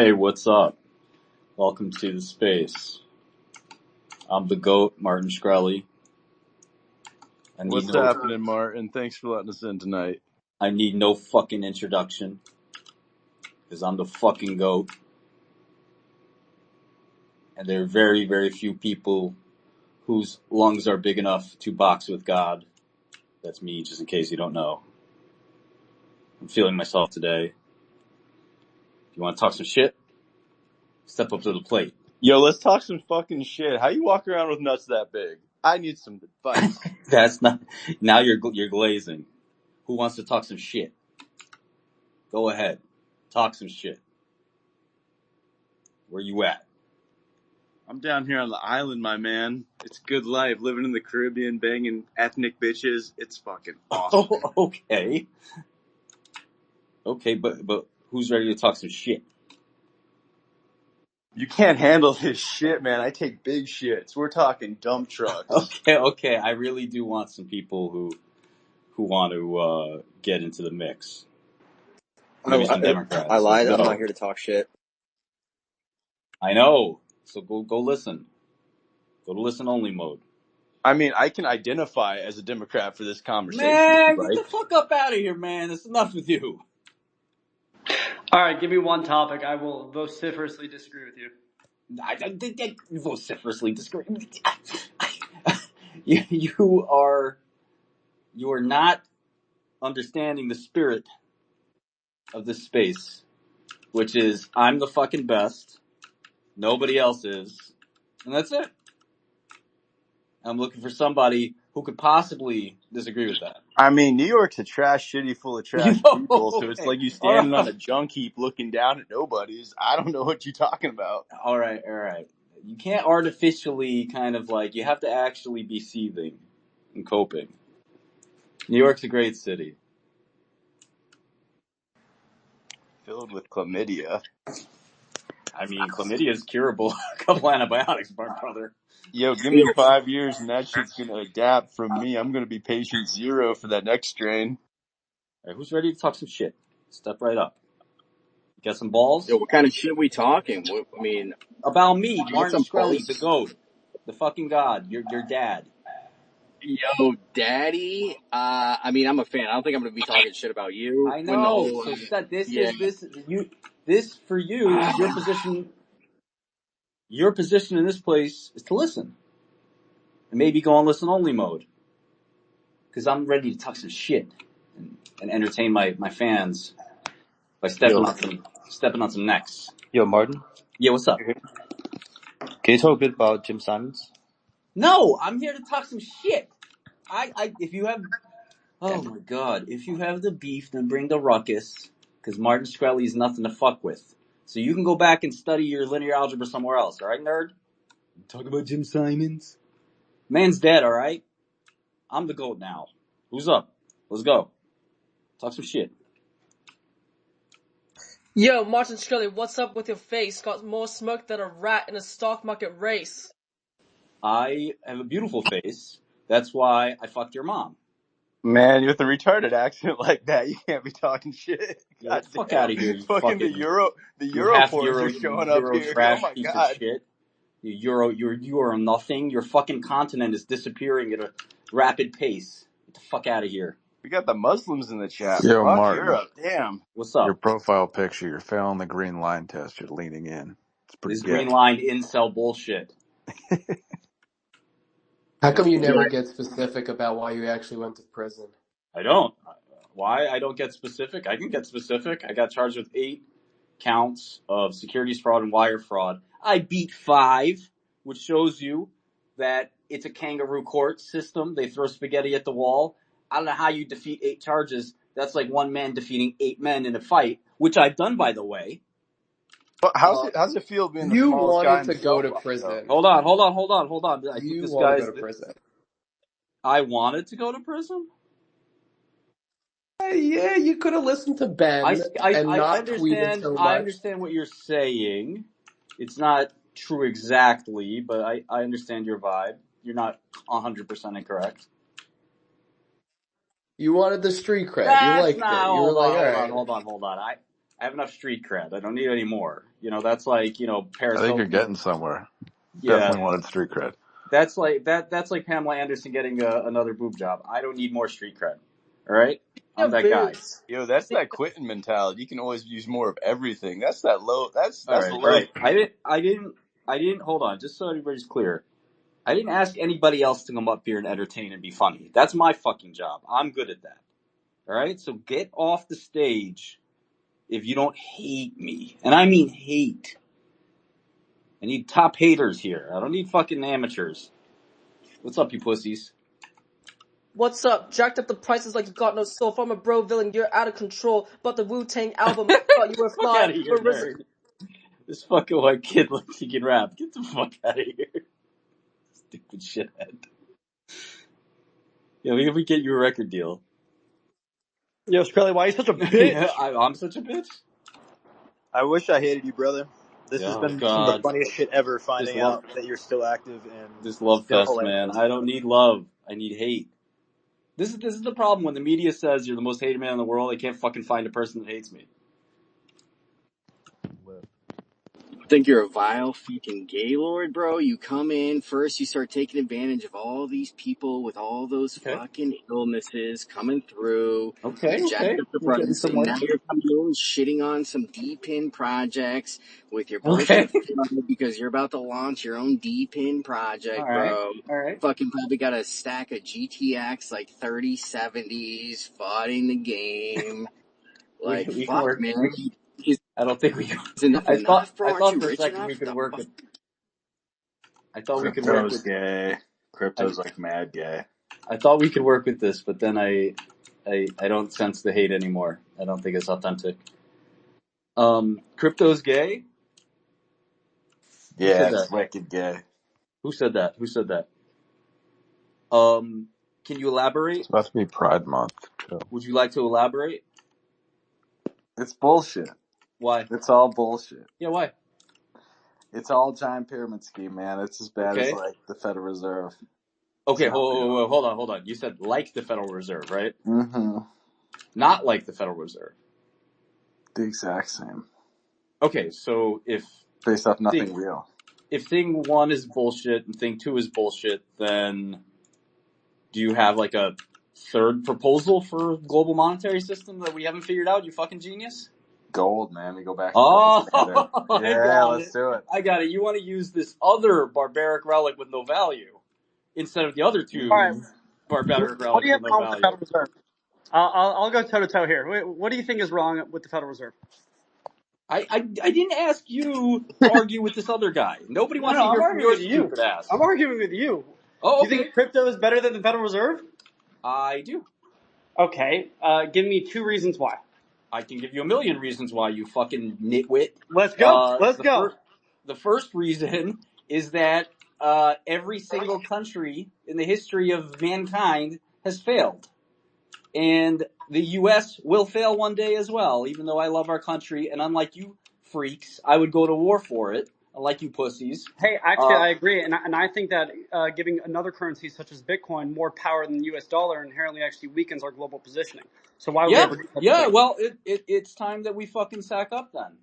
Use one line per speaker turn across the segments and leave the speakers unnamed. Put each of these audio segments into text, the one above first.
Hey, what's up? Welcome to the space. I'm the GOAT, Martin Shkreli.
What's happening, Martin? Thanks for letting us in tonight.
I need no fucking introduction, because I'm the fucking GOAT. And there are very, very few people whose lungs are big enough to box with God. That's me, just in case you don't know. I'm feeling myself today. If you want to talk some shit, step up to the plate.
Yo, let's talk some fucking shit. How you walk around with nuts that big? I need some advice.
That's not. Now you're glazing. Who wants to talk some shit? Go ahead, talk some shit. Where you at?
I'm down here on the island, my man. It's good life, living in the Caribbean, banging ethnic bitches. It's fucking awesome.
Oh, okay. Okay, but who's ready to talk some shit?
You can't handle this shit, man. I take big shits. We're talking dump trucks.
Okay. I really do want some people who want to get into the mix. Maybe some Democrats.
I lied.
Let's
I'm
go.
not here to talk shit.
I know. So go listen. Go to listen only mode.
I mean, I can identify as a Democrat for this conversation.
Man,
right?
get the fuck up out of here, man. It's enough with you.
All right, give me one topic. I will vociferously disagree with you.
I vociferously disagree. You are not understanding the spirit of this space, which is I'm the fucking best. Nobody else is. And that's it. I'm looking for somebody who could possibly disagree with that.
I mean, New York's a trash city full of trash people, so it's
Okay.
like you standing on a junk heap looking down at nobodies. I don't know what you're talking about.
All right. You can't artificially kind of like, you have to actually be seething and coping. New York's a great city.
Filled with chlamydia.
I mean, chlamydia is curable. A couple antibiotics, brother.
Yo, give me 5 years and that shit's gonna adapt from me. I'm gonna be patient 0 for that next strain.
All right, who's ready to talk some shit? Step right up. You got some balls?
Yo, what kind of shit we talking? I mean,
About me,
get
Martin
some
Shkreli,
pulse.
the GOAT. The fucking god. Your dad.
Yo, daddy. I mean, I'm a fan. I don't think I'm gonna be talking shit about you.
I
When the
know.
whole,
So
yeah.
this for you, your position in this place is to listen. And maybe go on listen only mode. Cause I'm ready to talk some shit and entertain my fans by stepping on some necks.
Yo, Martin,
Yeah, what's up?
can you talk a bit about Jim Simons?
No, I'm here to talk some shit. If you have, oh my god, if you have the beef, then bring the ruckus. Cause Martin Shkreli is nothing to fuck with. So you can go back and study your linear algebra somewhere else, alright, nerd? Talk about Jim Simons. Man's dead, alright? I'm the GOAT now. Who's up? Let's go. Talk some shit.
Yo, Martin Shkreli, what's up with your face? Got more smoke than a rat in a stock market race.
I have a beautiful face. That's why I fucked your mom.
Man, with a retarded accent like that, you can't be talking shit.
Get the fuck out of here, you
fucking the
half
Europores
Euro,
are showing up here.
trash
Oh my
piece
god.
of shit. You are nothing. Your fucking continent is disappearing at a rapid pace. Get the fuck out of here.
We got the Muslims in the chat.
Yo,
Fuck
Martin.
Europe. Damn.
What's up?
Your profile picture, you're failing the green line test. You're leaning in. It's pretty
This
gay.
green line incel bullshit.
How come you never get specific about why you actually went to prison?
I don't. Why I don't get specific? I can get specific. I got charged with 8 counts of securities fraud and wire fraud. I beat 5, which shows you that it's a kangaroo court system. They throw spaghetti at the wall. I don't know how you defeat 8 charges. That's like one man defeating 8 men in a fight, which I've done, by the way.
But how's it feel being the
You
smallest guy in
wanted
the
to go to
cell block,
prison.
Hold on. I think
You
this
want
guy's.
to go to prison.
I wanted to go to prison?
Yeah, you could have listened to Ben and not tweeted so much.
I understand what you're saying. It's not true exactly, but I understand your vibe. You're not 100% incorrect.
You wanted the street cred. You liked it. You were like, all right.
Hold on. I have enough street cred. I don't need any more. That's like, Paris
I think you're
Hilton.
getting somewhere.
Yeah.
Definitely wanted street cred.
That's like Pamela Anderson getting another boob job. I don't need more street cred. All right? I'm that guy.
Yo, that's that Quentin mentality. You can always use more of everything. That's that low. That's
All
low.
right. I didn't, hold on, just so everybody's clear. I didn't ask anybody else to come up here and entertain and be funny. That's my fucking job. I'm good at that. All right? So get off the stage if you don't hate me. And I mean hate. I need top haters here. I don't need fucking amateurs. What's up, you pussies?
What's up? Jacked up the prices like you got no soul. From a bro villain, you're out of control. But the Wu-Tang album, I thought you were
Fuck
fly.
out of here, nerd. This fucking white kid looks he can rap. Get the fuck out of here. Stupid shithead. Yeah, we get you a record deal.
Yo, Shkreli, why are you such a bitch?
I'm such a bitch?
I wish I hated you, brother. This has been some of the funniest shit ever, finding out that you're still active and
this love
still
fest,
hilarious.
man. I don't need love. I need hate. This is the problem when the media says you're the most hated man in the world. I can't fucking find a person that hates me.
I think you're a vile fucking gaylord, bro. You come in first, you start taking advantage of all these people with all those fucking illnesses coming through.
Okay.
You jacked up the price, and now you're coming in shitting on some D-pin projects with your bullshit because you're about to launch your own D-pin project, bro.
All right.
Fucking probably got a stack of GTX like 3070s, fighting the game. Like,
we
fuck,
work,
man.
I don't think we can.
I thought
for a second we could work with. I thought we could work with.
Gay. Crypto's like mad gay.
I thought we could work with this, but then I don't sense the hate anymore. I don't think it's authentic. Crypto's gay?
Yeah, it's wicked gay.
Who said that? Can you elaborate?
It's about to be Pride Month. Chill.
Would you like to elaborate?
It's bullshit.
Why?
It's all bullshit.
Yeah, why?
It's all giant pyramid scheme, man. It's as bad as like the Federal Reserve.
Okay, hold on. You said like the Federal Reserve, right?
Mm-hmm.
Not like the Federal Reserve.
The exact same.
Okay, so if
based off nothing real.
If thing one is bullshit and thing two is bullshit, then do you have like a third proposal for global monetary system that we haven't figured out? You fucking genius.
Gold, man. We go back.
Let's
do it.
I got it. You want to use this other barbaric relic with no value instead of the other two barbaric relics with no value.
What do you have wrong with the Federal Reserve? I'll go toe to toe here. What do you think is wrong with the Federal Reserve?
I didn't ask you to argue with this other guy. Nobody wants to hear from your stupid ass.
I'm arguing with you.
Oh,
okay. You think crypto is better than the Federal Reserve?
I do.
Okay. Give me 2 reasons why.
I can give you a million reasons why, you fucking nitwit.
Let's go.
The first reason is that every single country in the history of mankind has failed. And the U.S. will fail one day as well, even though I love our country. And unlike you freaks, I would go to war for it, unlike you pussies.
Hey, actually, I agree. And I think that giving another currency such as Bitcoin more power than the U.S. dollar inherently actually weakens our global positioning. So why would we ever do that?
Yeah, well, it's time that we fucking sack up then.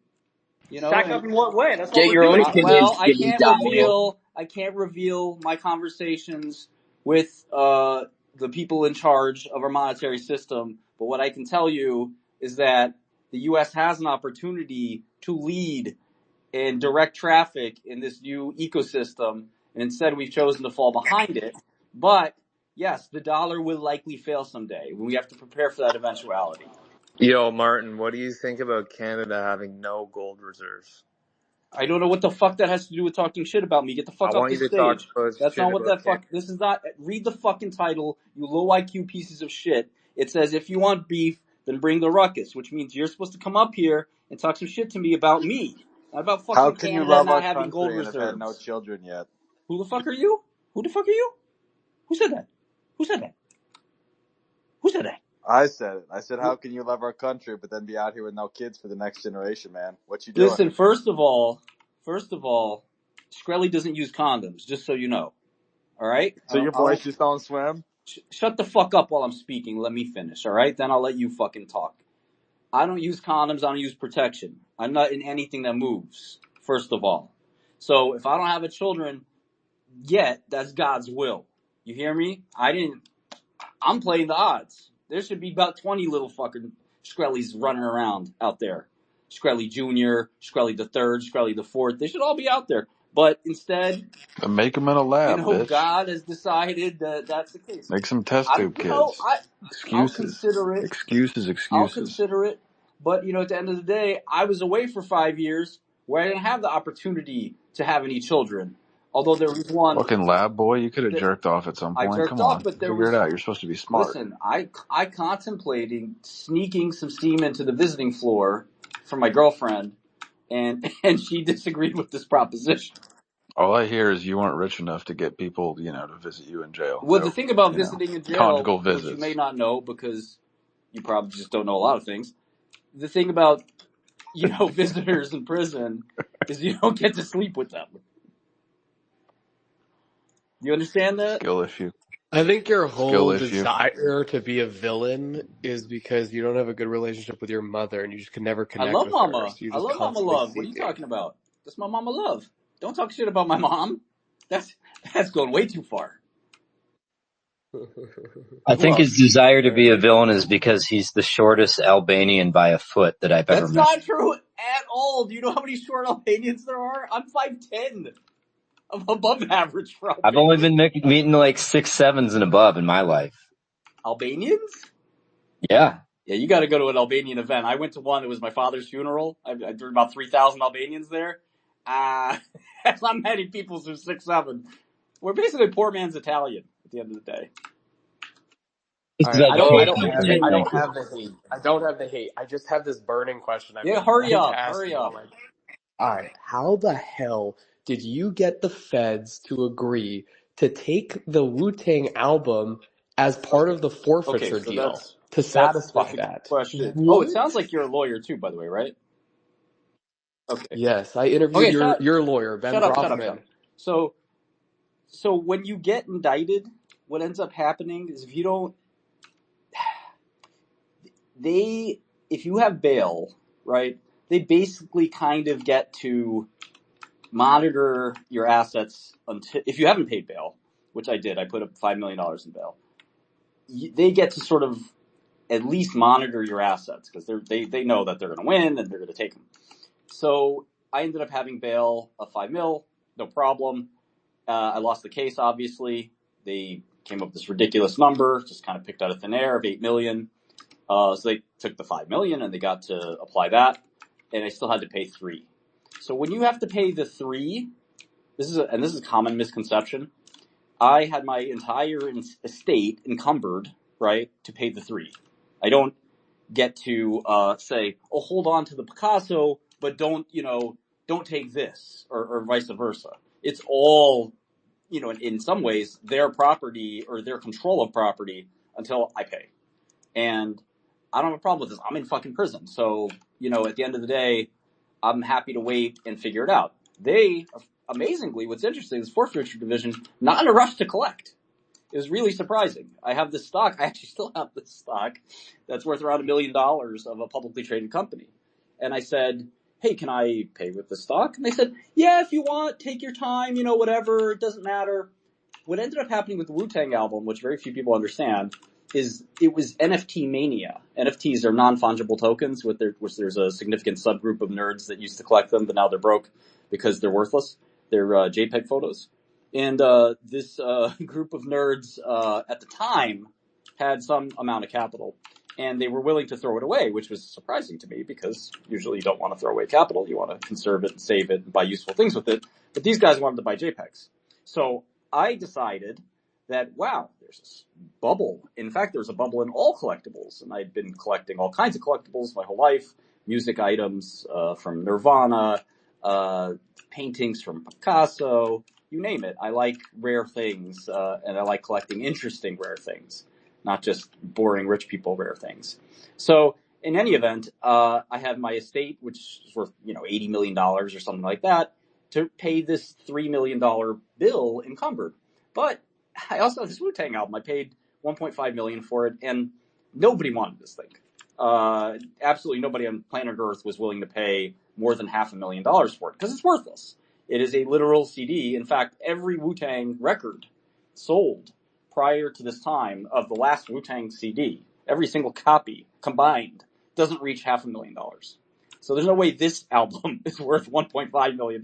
Sack up in what way? That's
get
what
your own
doing.
opinions.
Well, I can't reveal my conversations with the people in charge of our monetary system, but what I can tell you is that the U.S. has an opportunity to lead and direct traffic in this new ecosystem, and instead we've chosen to fall behind it. But yes, the dollar will likely fail someday. We have to prepare for that eventuality.
Yo, Martin, what do you think about Canada having no gold reserves?
I don't know what the fuck that has to do with talking shit about me. Get the fuck off the stage. That's not what that fuck. This is not. Read the fucking title, you low IQ pieces of shit. It says if you want beef, then bring the ruckus, which means you're supposed to come up here and talk some shit to me about me, not about fucking
How can
Canada
you love
not
our
having gold
country and
reserves.
have had no children yet?
Who the fuck are you? Who the fuck are you? Who said that? Who said that? Who said that?
I said it. I said, how can you love our country but then be out here with no kids for the next generation, man? What you doing?
Listen, first of all, Shkreli doesn't use condoms, just so you know. All right?
So your boys just don't swim?
Shut the fuck up while I'm speaking. Let me finish, all right? Then I'll let you fucking talk. I don't use condoms. I don't use protection. I'm not in anything that moves, first of all. So if I don't have a children yet, that's God's will. You hear me? I'm playing the odds. There should be about 20 little fucking Shkrelis running around out there. Shkreli Jr., Shkreli the Third, Shkreli the Fourth. They should all be out there. But instead,
Make them in a lab, bitch.
God has decided that that's the case.
Make some test tube kids.
I'll
Excuses.
consider it.
Excuses.
I'll consider it. But, at the end of the day, I was away for 5 years where I didn't have the opportunity to have any children. Although there was one.
Fucking lab boy, you could have jerked off at some
I
point.
jerked
Come
off,
on.
but there
Figure
was.
it out. You're supposed to be smart.
Listen, I contemplating sneaking some steam into the visiting floor for my girlfriend, and she disagreed with this proposition.
All I hear is you weren't rich enough to get people, to visit you in jail.
Well,
so,
the thing about visiting in jail,
conjugal
which
visits.
you may not know because you probably just don't know a lot of things. The thing about, visitors in prison is you don't get to sleep with them. You understand that?
Skill issue.
I think your whole
issue.
desire to be a villain is because you don't have a good relationship with your mother and you just can never
I
connect
love
with
Mama.
her. So you're
I
just
love Mama
constantly
Love. What are you
seeking.
talking about? That's my Mama Love. Don't talk shit about my mom. That's going way too far.
I think his desire to be a villain is because he's the shortest Albanian by a foot that I've ever met.
That's not true at all. Do you know how many short Albanians there are? I'm 5'10". I'm above average for Albanians.
I've only been meeting like 6'7" and above in my life.
Albanians?
Yeah.
Yeah, you got to go to an Albanian event. I went to one. It was my father's funeral. I there were about 3,000 Albanians there. That's not many people who's 6'7". We're basically poor man's Italian at the end of the day.
All right, I don't have the hate. I don't have the hate. I just have this burning question.
Hurry up.
All right, how the hell did you get the feds to agree to take the Wu-Tang album as part of the forfeiture deal to satisfy that?
Question.
What?
Oh, it sounds like you're a lawyer too, by the way, right? Okay.
Yes, I interviewed your lawyer, Ben Brofman.
Shut up. So when you get indicted, what ends up happening is if you have bail, right, they basically kind of get to monitor your assets until, if you haven't paid bail, which I did, I put up $5 million in bail. They get to sort of at least monitor your assets because they know that they're going to win and they're going to take them. So I ended up having bail of $5 million, no problem. I lost the case, obviously. They came up with this ridiculous number, just kind of picked out of thin air of $8 million. So they took the $5 million and they got to apply that, and I still had to pay $3 million. So when you have to pay the $3 million, this is a common misconception. I had my entire estate encumbered, right, to pay the $3 million. I don't get to say, oh, hold on to the Picasso, but don't take this, or vice versa. It's all, in some ways, their property or their control of property until I pay. And I don't have a problem with this. I'm in fucking prison. So, at the end of the day, I'm happy to wait and figure it out. They, amazingly, what's interesting is forfeiture division, not in a rush to collect. It was really surprising. I have this stock. I actually still have this stock that's worth around $1 million of a publicly traded company. And I said, hey, can I pay with the stock? And they said, yeah, if you want, take your time, whatever. It doesn't matter. What ended up happening with the Wu-Tang album, which very few people understand, is it was NFT mania. NFTs are non-fungible tokens, which there's a significant subgroup of nerds that used to collect them, but now they're broke because they're worthless. They're JPEG photos. And this group of nerds at the time had some amount of capital, and they were willing to throw it away, which was surprising to me because usually you don't want to throw away capital. You want to conserve it and save it and buy useful things with it. But these guys wanted to buy JPEGs. So I decided that, wow, there's this bubble. In fact, there's a bubble in all collectibles, and I'd been collecting all kinds of collectibles my whole life, music items from Nirvana, paintings from Picasso, you name it. I like rare things, and I like collecting interesting rare things, not just boring rich people rare things. So in any event, I have my estate, which is worth, $80 million or something like that, to pay this $3 million bill encumbered. But I also have this Wu-Tang album. I paid $1.5 million for it, and nobody wanted this thing. Absolutely nobody on planet Earth was willing to pay more than $500,000 for it because it's worthless. It is a literal CD. In fact, every Wu-Tang record sold prior to this time of the last Wu-Tang CD, every single copy combined, doesn't reach $500,000. So there's no way this album is worth $1.5 million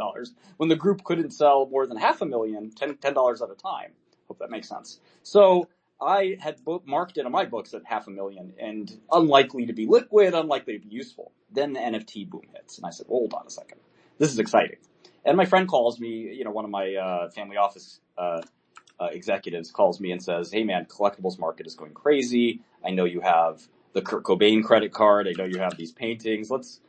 when the group couldn't sell more than $500,000, $10 at a time. Hope that makes sense. So I had marked it on my books at $500,000 and unlikely to be liquid, unlikely to be useful. Then the NFT boom hits, and I said, well, hold on a second. This is exciting. And my friend calls me, one of my family office executives calls me and says, hey man, collectibles market is going crazy. I know you have the Kurt Cobain credit card. I know you have these paintings. Let's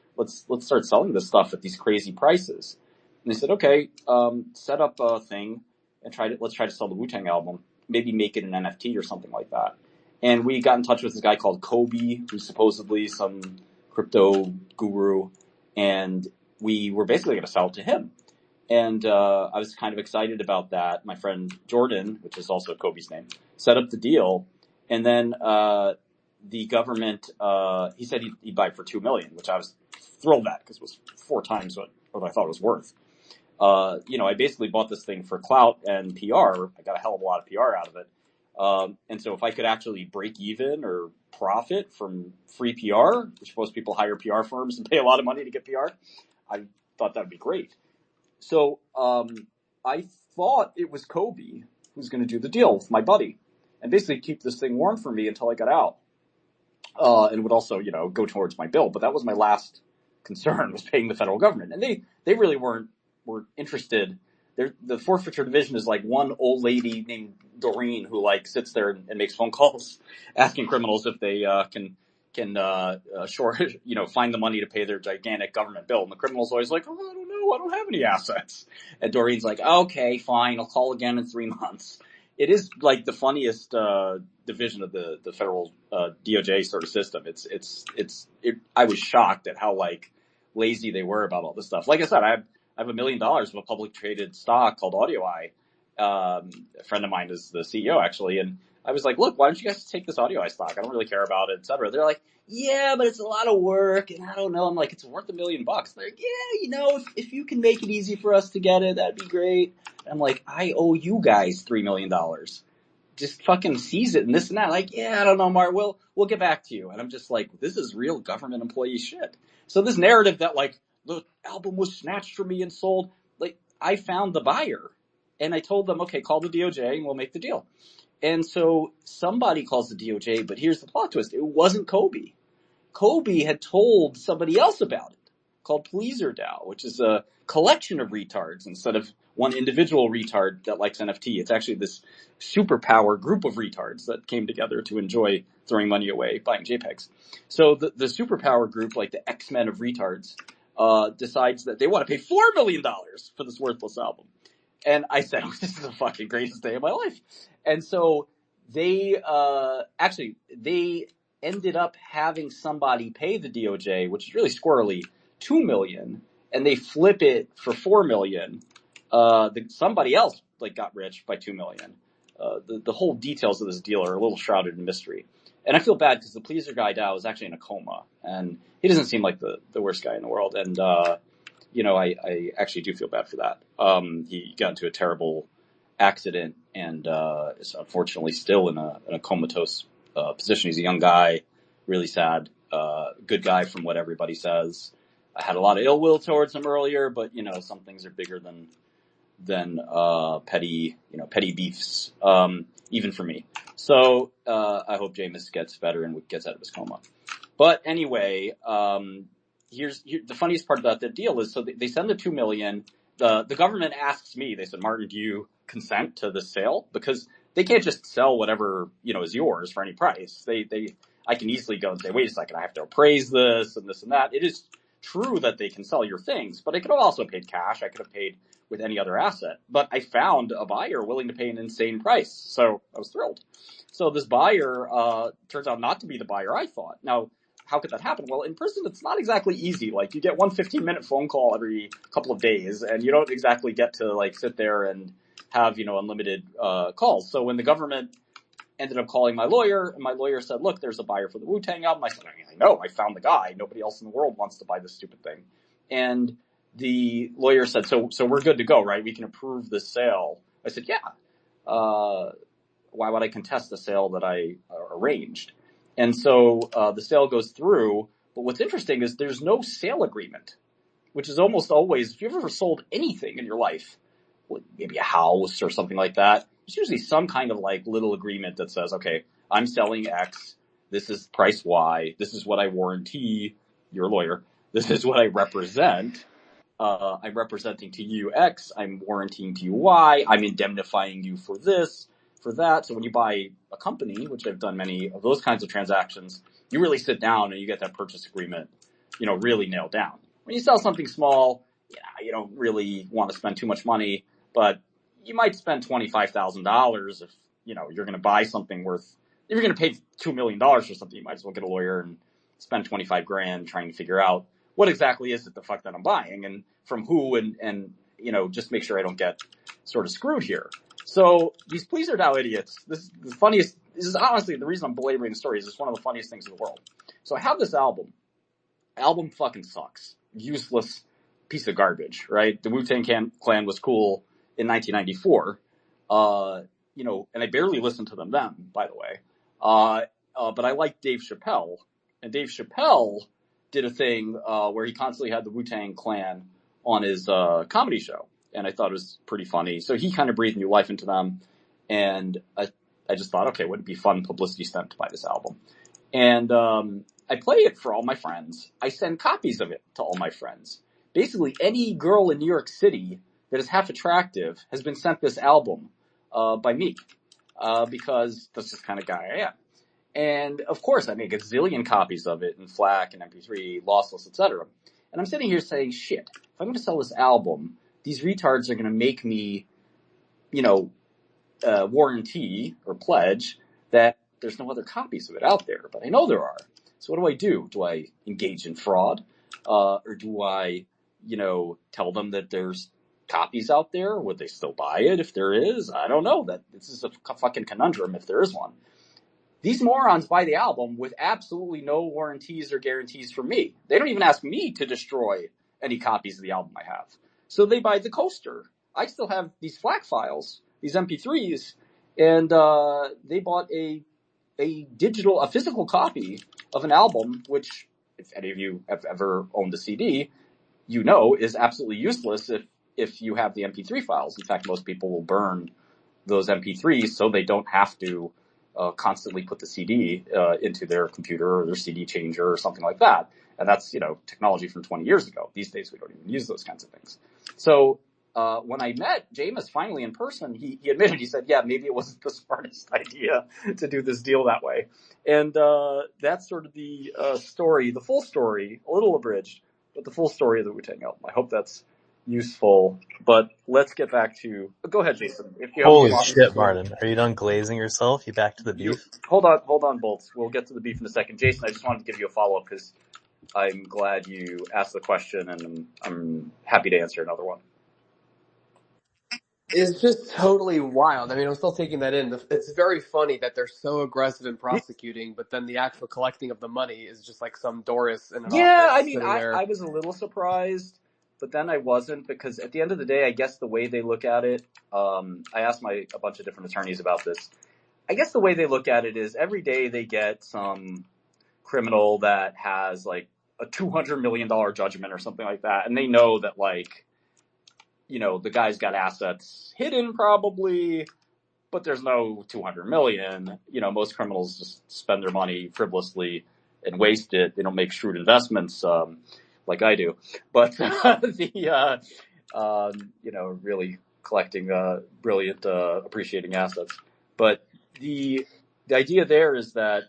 start selling this stuff at these crazy prices. And they said, okay, set up a thing and let's try to sell the Wu-Tang album. Maybe make it an NFT or something like that. And we got in touch with this guy called Kobe, who's supposedly some crypto guru. And we were basically going to sell it to him. And I was kind of excited about that. My friend Jordan, which is also Kobe's name, set up the deal. And then the government, he said he'd buy it for $2 million, which I was thrilled at because it was 4 times what I thought it was worth. I basically bought this thing for clout and PR. I got a hell of a lot of PR out of it. And so if I could actually break even or profit from free PR, which most people hire PR firms and pay a lot of money to get PR, I thought that would be great. So I thought it was Kobe who's going to do the deal with my buddy and basically keep this thing warm for me until I got out. And would also, go towards my bill. But that was my last concern, was paying the federal government. And they really were interested. The forfeiture division is like one old lady named Doreen who sits there and makes phone calls asking criminals if they can find the money to pay their gigantic government bill. And the criminal's always like, oh, I don't know, I don't have any assets. And Doreen's like, okay, fine, I'll call again in 3 months. It is like the funniest division of the federal DOJ sort of system. I was shocked at how lazy they were about all this stuff. Like I said, I have $1 million of a public traded stock called AudioEye. A friend of mine is the CEO actually, and I was like, look, why don't you guys take this AudioEye stock? I don't really care about it, et cetera. They're like, yeah, but it's a lot of work, and I don't know. I'm like, it's worth $1 million. They're like, yeah, if you can make it easy for us to get it, that'd be great. And I'm like, I owe you guys $3 million. Just fucking seize it and this and that. Like, yeah, I don't know, Mark. We'll get back to you. And I'm just like, this is real government employee shit. So this narrative that the album was snatched from me and sold, I found the buyer. And I told them, okay, call the DOJ and we'll make the deal. And so somebody calls the DOJ, but here's the plot twist. It wasn't Kobe. Kobe had told somebody else about it, called Pleaser DAO, which is a collection of retards instead of one individual retard that likes NFT. It's actually this superpower group of retards that came together to enjoy throwing money away buying JPEGs. So the superpower group, like the X-Men of retards, decides that they want to pay $4 million for this worthless album. And I said, this is the fucking greatest day of my life. And so they ended up having somebody pay the DOJ, which is really squirrely, $2 million, and they flip it for $4 million. Somebody else got rich by $2 million. The whole details of this deal are a little shrouded in mystery. And I feel bad because the Pleaser guy Dow is actually in a coma, and he doesn't seem like the worst guy in the world. And I actually do feel bad for that. He got into a terrible accident and is unfortunately still in a comatose position. He's a young guy, really sad, good guy from what everybody says. I had a lot of ill will towards him earlier, but some things are bigger than petty beefs, even for me. So I hope Jameis gets better and gets out of his coma. But anyway, here's the funniest part about the deal is, so they send the $2 million. The government asks me, they said, Martin, do you consent to this sale? Because they can't just sell whatever, is yours for any price. I can easily go and say, wait a second, I have to appraise this and that. It is true that they can sell your things, but I could have also paid cash. I could have paid with any other asset, but I found a buyer willing to pay an insane price. So I was thrilled. So this buyer, turns out not to be the buyer I thought. Now, how could that happen? Well, in prison, it's not exactly easy. You get one 15-minute phone call every couple of days, and you don't exactly get to sit there and have, unlimited calls. So when the government ended up calling my lawyer, and my lawyer said, look, there's a buyer for the Wu-Tang album. I said, I know, I found the guy. Nobody else in the world wants to buy this stupid thing. And the lawyer said, so we're good to go, right? We can approve this sale. I said, yeah. Why would I contest the sale that I arranged? And so the sale goes through. But what's interesting is there's no sale agreement, which is almost always, if you've ever sold anything in your life, maybe a house or something like that, there's usually some kind of like little agreement that says, okay, I'm selling X. This is price Y. This is what I warranty. You're a lawyer. This is what I represent. I'm representing to you X. I'm warranting to you Y. I'm indemnifying you for this, for that. So when you buy a company, which I've done many of those kinds of transactions, you really sit down and you get that purchase agreement, really nailed down. When you sell something small, you don't really want to spend too much money, but you might spend $25,000 if, you're going to buy something worth, if you're going to pay $2 million for something, you might as well get a lawyer and spend 25 grand trying to figure out what exactly is it the fuck that I'm buying and from who and just make sure I don't get sort of screwed here. So these police are now idiots. This is the funniest. This is honestly the reason I'm belaboring the story is it's one of the funniest things in the world. So I have this album. Album fucking sucks. Useless piece of garbage, right? The Wu-Tang Clan was cool in 1994. And I barely listened to them then, by the way. But I like Dave Chappelle. And Dave Chappelle did a thing where he constantly had the Wu-Tang Clan on his comedy show. And I thought it was pretty funny. So he kind of breathed new life into them. And I just thought, okay, wouldn't it be fun publicity stunt to buy this album? And I play it for all my friends. I send copies of it to all my friends. Basically, any girl in New York City that is half attractive has been sent this album by me because that's just the kind of guy I am. And of course, I make a zillion copies of it in FLAC and MP3, lossless, etc. And I'm sitting here saying, shit, if I'm going to sell this album, these retards are going to make me, warranty or pledge that there's no other copies of it out there. But I know there are. So what do? Do I engage in fraud? Or do I, tell them that there's copies out there? Would they still buy it if there is? I don't know. This is a fucking conundrum if there is one. These morons buy the album with absolutely no warranties or guarantees from me. They don't even ask me to destroy any copies of the album I have. So they buy the coaster. I still have these FLAC files, these MP3s, and they bought a physical copy of an album, which, if any of you have ever owned a CD, is absolutely useless if you have the MP3 files. In fact, most people will burn those MP3s so they don't have to constantly put the CD into their computer or their CD changer or something like that. And that's, technology from 20 years ago. These days, we don't even use those kinds of things. So when I met Jameis finally in person, he admitted, he said, yeah, maybe it wasn't the smartest idea to do this deal that way. And that's sort of the story, the full story, a little abridged, but the full story of the Wu-Tang album. I hope that's useful. But let's get back to... Go ahead, Jason. If you
Holy shit, Martin. Are you done glazing yourself? You back to the beef?
Hold on, Bolts. We'll get to the beef in a second. Jason, I just wanted to give you a follow-up because I'm glad you asked the question, and I'm happy to answer another one.
It's just totally wild. I mean, I'm still taking that in. It's very funny that they're so aggressive in prosecuting, but then the actual collecting of the money is just like some Doris in an office.
Yeah, I mean,
sitting there.
I was a little surprised, but then I wasn't, because at the end of the day, I guess the way they look at it, I asked a bunch of different attorneys about this. I guess the way they look at it is every day they get some criminal that has like a $200 million judgment or something like that, and they know that, like, the guy's got assets hidden probably, but there's no 200 million. Most criminals just spend their money frivolously and waste it. They don't make shrewd investments, like I do. But really collecting brilliant appreciating assets. But the idea there is that,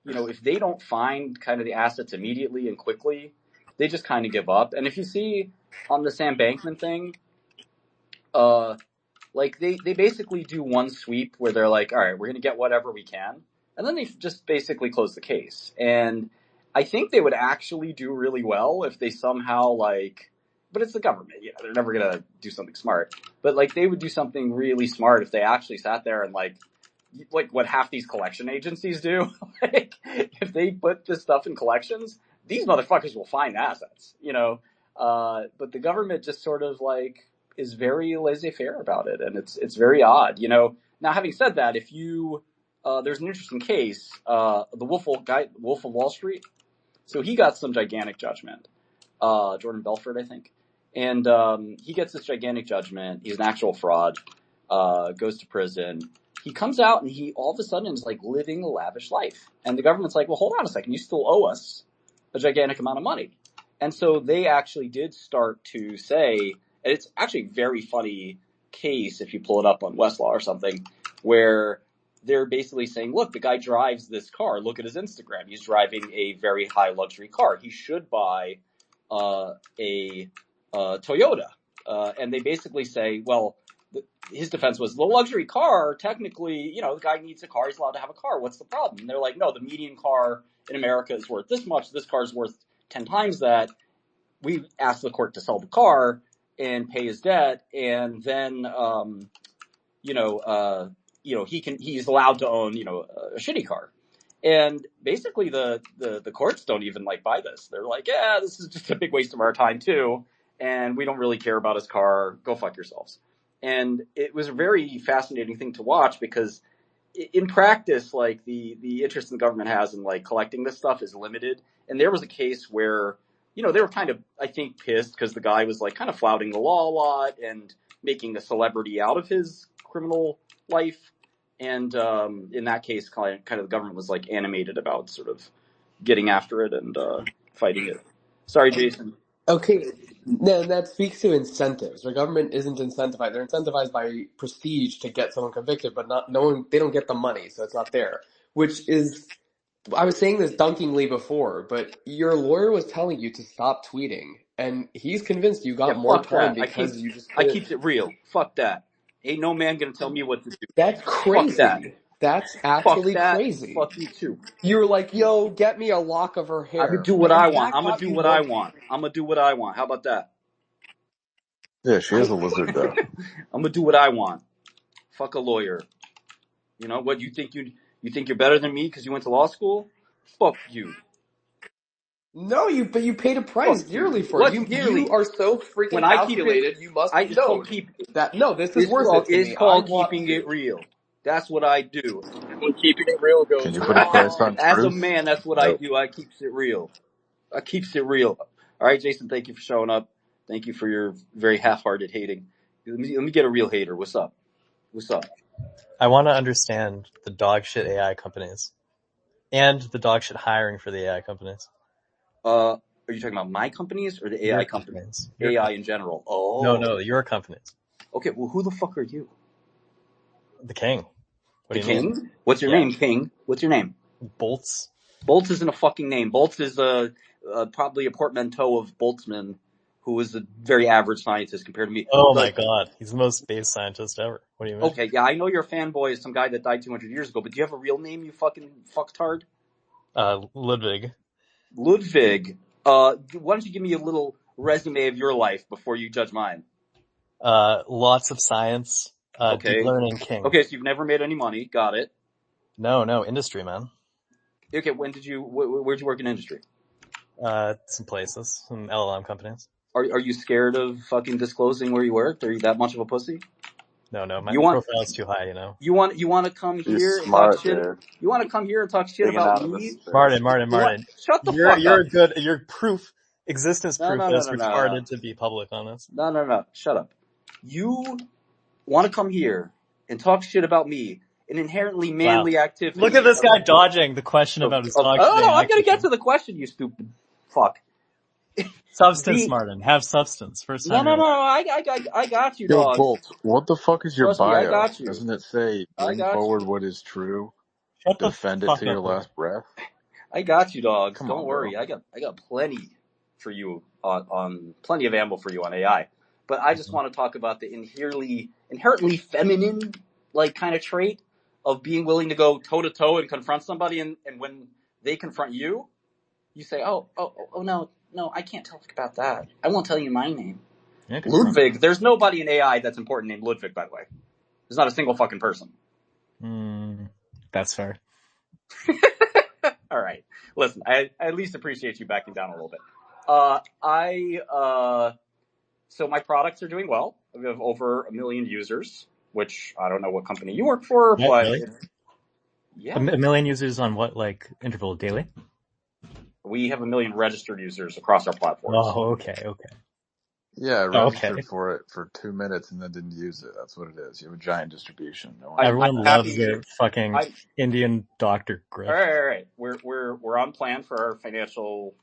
if they don't find kind of the assets immediately and quickly, they just kind of give up. And if you see on the Sam Bankman thing, like they basically do one sweep where they're like, all right, we're going to get whatever we can. And then they just basically close the case. And I think they would actually do really well if they somehow but it's the government, they're never going to do something smart. But they would do something really smart if they actually sat there and like what half these collection agencies do. If they put this stuff in collections, these motherfuckers will find assets,
But the government just sort of like is very laissez-faire about it, and it's very odd, you know. Now, having said that, if you there's an interesting case, the Wolf of Wall Street. So he got some gigantic judgment, Jordan Belfort, I think, and he gets this gigantic judgment. He's an actual fraud, goes to prison. He comes out and he all of a sudden is like living a lavish life, and the government's like, well, hold on a second, you still owe us a gigantic amount of money. And so they actually did start to say, and it's actually a very funny case if you pull it up on Westlaw or something, where they're basically saying, look, the guy drives this car. Look at his Instagram. He's driving a very high luxury car. He should buy a Toyota. And they basically say, well, his defense was, the luxury car, technically, you know, the guy needs a car. He's allowed to have a car. What's the problem? And they're like, no, the median car in America is worth this much. This car is worth 10 times that. We asked the court to sell the car and pay his debt, and then, he's allowed to own, a shitty car. And basically the courts don't even like buy this. They're like, yeah, this is just a big waste of our time too. And we don't really care about his car. Go fuck yourselves. And it was a very fascinating thing to watch because in practice, like the interest the government has in like collecting this stuff is limited. And there was a case where, they were kind of, I think, pissed because the guy was like kind of flouting the law a lot and making a celebrity out of his criminal life. And in that case, kind of the government was like animated about sort of getting after it and fighting it. Sorry, Jason.
Okay, no, that speaks to incentives. The government isn't incentivized. They're incentivized by prestige to get someone convicted, but they don't get the money, so it's not there. Which is, I was saying this dunkingly before, but your lawyer was telling you to stop tweeting, and he's convinced you got more time because you just
I keeps it real. Fuck that. Ain't no man gonna tell me what to do.
That's crazy.
Fuck that.
That's actually
Fuck that.
crazy.
Fuck you too.
You were like, yo, get me a lock of her hair.
I'm gonna do what I want. I'm gonna do what I want. I'm gonna do what I want. How about that?
Yeah, she has a lizard though.
I'm gonna do what I want. Fuck a lawyer. You know what? You think you're better than me because you went to law school? Fuck you.
No, but you paid a price dearly for it. You are so freaking calculated. You must know that. No, this is worth it to me.
It's called keeping it real. That's what I do.
When keeping it real goes
Can you put a price on
As
truth?
a man, that's what I do. I keeps it real. All right, Jason, thank you for showing up. Thank you for your very half-hearted hating. Let me get a real hater. What's up?
I want to understand the dog shit AI companies and the dog shit hiring for the AI companies.
Are you talking about my companies or the AI companies? AI in general. Oh.
No, your companies.
Okay, well, who the fuck are you?
The king.
What do you mean? What's your name, King? What's your name?
Boltz.
Boltz isn't a fucking name. Boltz is probably a portmanteau of Boltzmann, who is a very average scientist compared to me.
Oh my god, he's the most space scientist ever. What do you mean?
Okay, yeah, I know you're a fanboy of some guy that died 200 years ago, but do you have a real name, you fucking fucktard?
Ludwig.
Ludwig. Why don't you give me a little resume of your life before you judge mine?
Lots of science. Deep learning king.
Okay, so you've never made any money. Got it.
No, industry, man.
Okay, where'd you work in industry?
Some places, some LLM companies.
Are you scared of fucking disclosing where you worked? Are you that much of a pussy?
No, my profile's too high, you know.
You want to come here and talk shit? You want to come here and talk shit about me?
Martin.
Shut the fuck up.
Your existence proof is retarded to be public on this.
No. Shut up. You want to come here and talk shit about me, an inherently manly activity.
Look at this guy dodging the question about his dog.
Oh, no, I'm going to get to the question, you stupid fuck.
Substance, Martin. Have substance. First time.
No. I got you, dog.
Yo, Bolt, what the fuck is your bio?
I got you.
Doesn't it say bring forward what is true? Defend it to your last breath?
I got you, dog. Don't worry. I got plenty for you on plenty of ammo for you on AI. But I just want to talk about the inherently feminine like kind of trait of being willing to go toe to toe and confront somebody, and when they confront you, you say, oh no, I can't talk about that. I won't tell you my name. Yeah, Ludwig. There's nobody in AI that's important named Ludwig, by the way. There's not a single fucking person.
That's fair.
All right. Listen, I at least appreciate you backing down a little bit. So my products are doing well. We have over 1 million users, which I don't know what company you work for,
What,
but
really?
yeah.
A million users on what, like, interval daily?
We have 1 million registered users across our platforms.
Oh, okay.
Yeah, I
Oh,
registered
okay.
for it for 2 minutes and then didn't use it. That's what it is. You have a giant distribution. No one
Everyone
I'm
loves
happy.
their fucking Indian doctor grift.
All right. We're on plan for our financial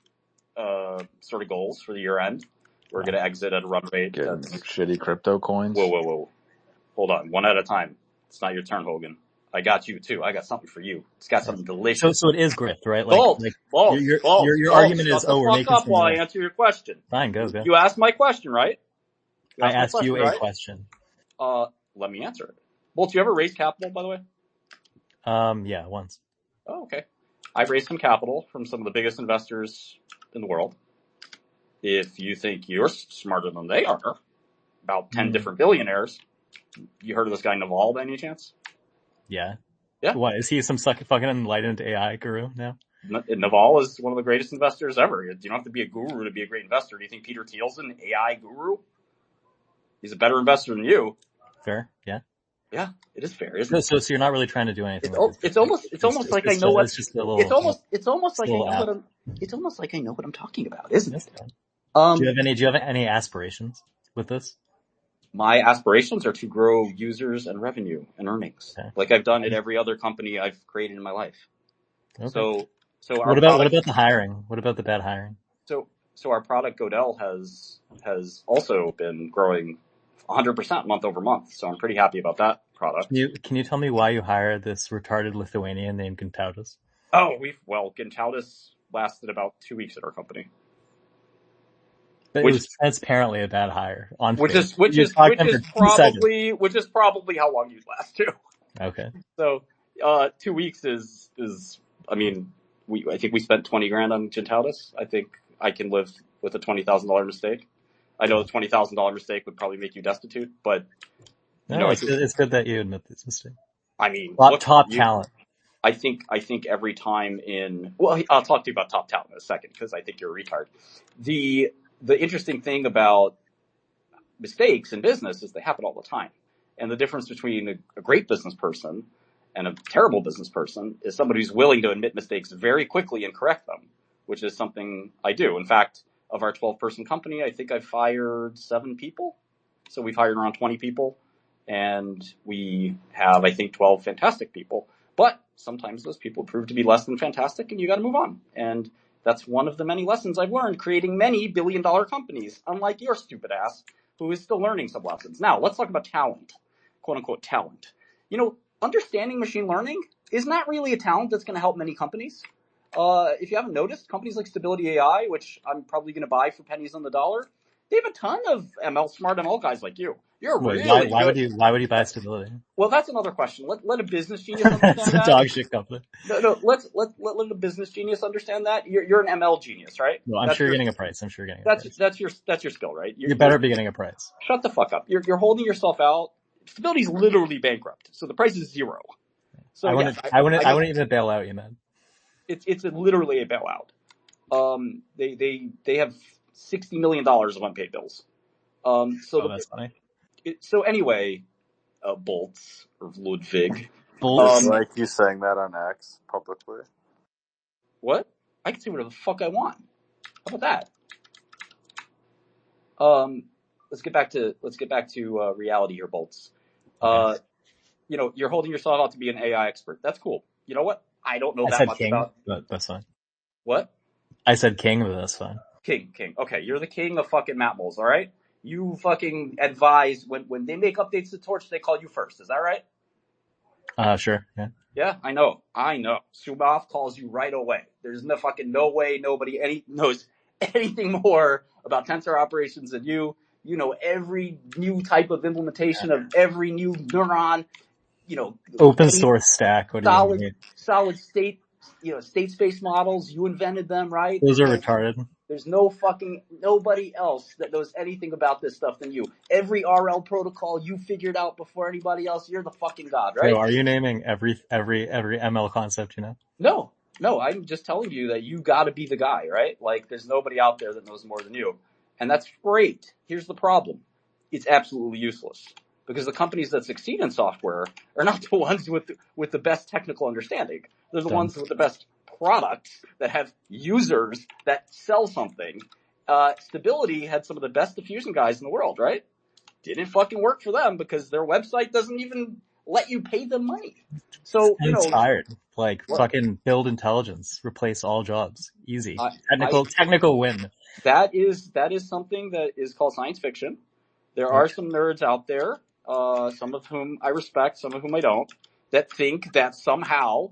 sort of goals for the year end. We're going to exit at a run rate.
getting shitty crypto coins.
Whoa. Hold on. One at a time. It's not your turn, Hogan. I got you too. I got something for you. It's got something delicious.
So it is grift, right?
Bolt.
Your argument is,
Shut the
we're
fuck
making
up
some
while I
money.
answer your question.
Fine, go.
You asked my question, right?
I asked you a question.
Let me answer it. Bolt, you ever raise capital, by the way?
Yeah, once.
Oh, okay. I've raised some capital from some of the biggest investors in the world. If you think you're smarter than they are, about 10 different billionaires. You heard of this guy Naval by any chance?
Yeah.
Yeah.
What, is he some fucking enlightened AI guru now?
Naval is one of the greatest investors ever. You don't have to be a guru to be a great investor. Do you think Peter Thiel's an AI guru? He's a better investor than you.
Fair, yeah.
Yeah, it is fair, isn't it?
So you're not really trying to do anything.
It's almost like I know what. It's almost like I know what I'm talking about, isn't it?
Do you have any aspirations with this?
My aspirations are to grow users and revenue and earnings, like I've done at every other company I've created in my life. Okay. So
what about the hiring? What about the bad hiring?
So our product Godel has also been growing 100% month over month. So I'm pretty happy about that product.
Can you tell me why you hired this retarded Lithuanian named Gintautas?
Gintautas lasted about 2 weeks at our company.
But it was transparently a bad hire.
Which is probably how long you'd last too.
Okay.
So 2 weeks is I think we spent $20,000 on Gintautas. I think I can live with a $20,000 mistake. I know the $20,000 mistake would probably make you destitute, but
it's good that you admit this mistake.
Top
talent.
I think every time I'll talk to you about top talent in a second because I think you're a retard. The interesting thing about mistakes in business is they happen all the time. And the difference between a great business person and a terrible business person is somebody who's willing to admit mistakes very quickly and correct them, which is something I do. In fact, of our 12-person company, I think I've fired 7 people. So we've hired around 20 people. And we have, I think, 12 fantastic people. But sometimes those people prove to be less than fantastic and you got to move on. And that's one of the many lessons I've learned creating many billion-dollar companies, unlike your stupid ass, who is still learning some lessons. Now, let's talk about talent, quote-unquote talent. Understanding machine learning is not really a talent that's going to help many companies. If you haven't noticed, companies like Stability AI, which I'm probably going to buy for pennies on the dollar, they have a ton of smart ML guys like you.
Why would you buy Stability?
Well, that's another question. Let a business genius understand
that. It's a dog shit company.
No. Let a business genius understand that. You're an ML genius, right?
No, I'm sure you're getting a price.
That's your skill, right?
You better be getting a price.
Shut the fuck up. You're holding yourself out. Stability's literally bankrupt, so the price is 0. So
I wouldn't even bail out you, man.
It's literally a bailout. They have $60 million of unpaid bills.
That's funny.
So anyway, Bolts or Ludwig.
Bolts. Like you saying that on X publicly.
What? I can say whatever the fuck I want. How about that? Let's get back to reality here, Bolts. Okay. You're holding yourself out to be an AI expert. That's cool. You know what? I don't know that much about.
But that's fine.
What?
I said king, but that's fine.
King. Okay, you're the king of fucking matmoles, all right? You fucking advise when they make updates to Torch, they call you first. Is that right?
Sure. Yeah.
Yeah, I know. Suboff calls you right away. There's no way nobody knows anything more about tensor operations than you. You know every new type of implementation of every new neuron.
Open source stack. What do you mean?
Solid state. State space models. You invented them, right?
Those are retarded.
There's nobody else that knows anything about this stuff than you. Every RL protocol you figured out before anybody else. You're the fucking god, right?
So are you naming every ML concept you know?
No. No, I'm just telling you that you got to be the guy, right? Like, there's nobody out there that knows more than you. And that's great. Here's the problem. It's absolutely useless. Because the companies that succeed in software are not the ones with the best technical understanding. They're the ones with the best products that have users that sell something. Stability had some of the best diffusion guys in the world, right? Didn't fucking work for them because their website doesn't even let you pay them money. So,
Inspired. Like,
what?
fucking build intelligence, replace all jobs. Easy.
I
Technical win.
That is something that is called science fiction. There are some nerds out there, some of whom I respect, some of whom I don't, that think that somehow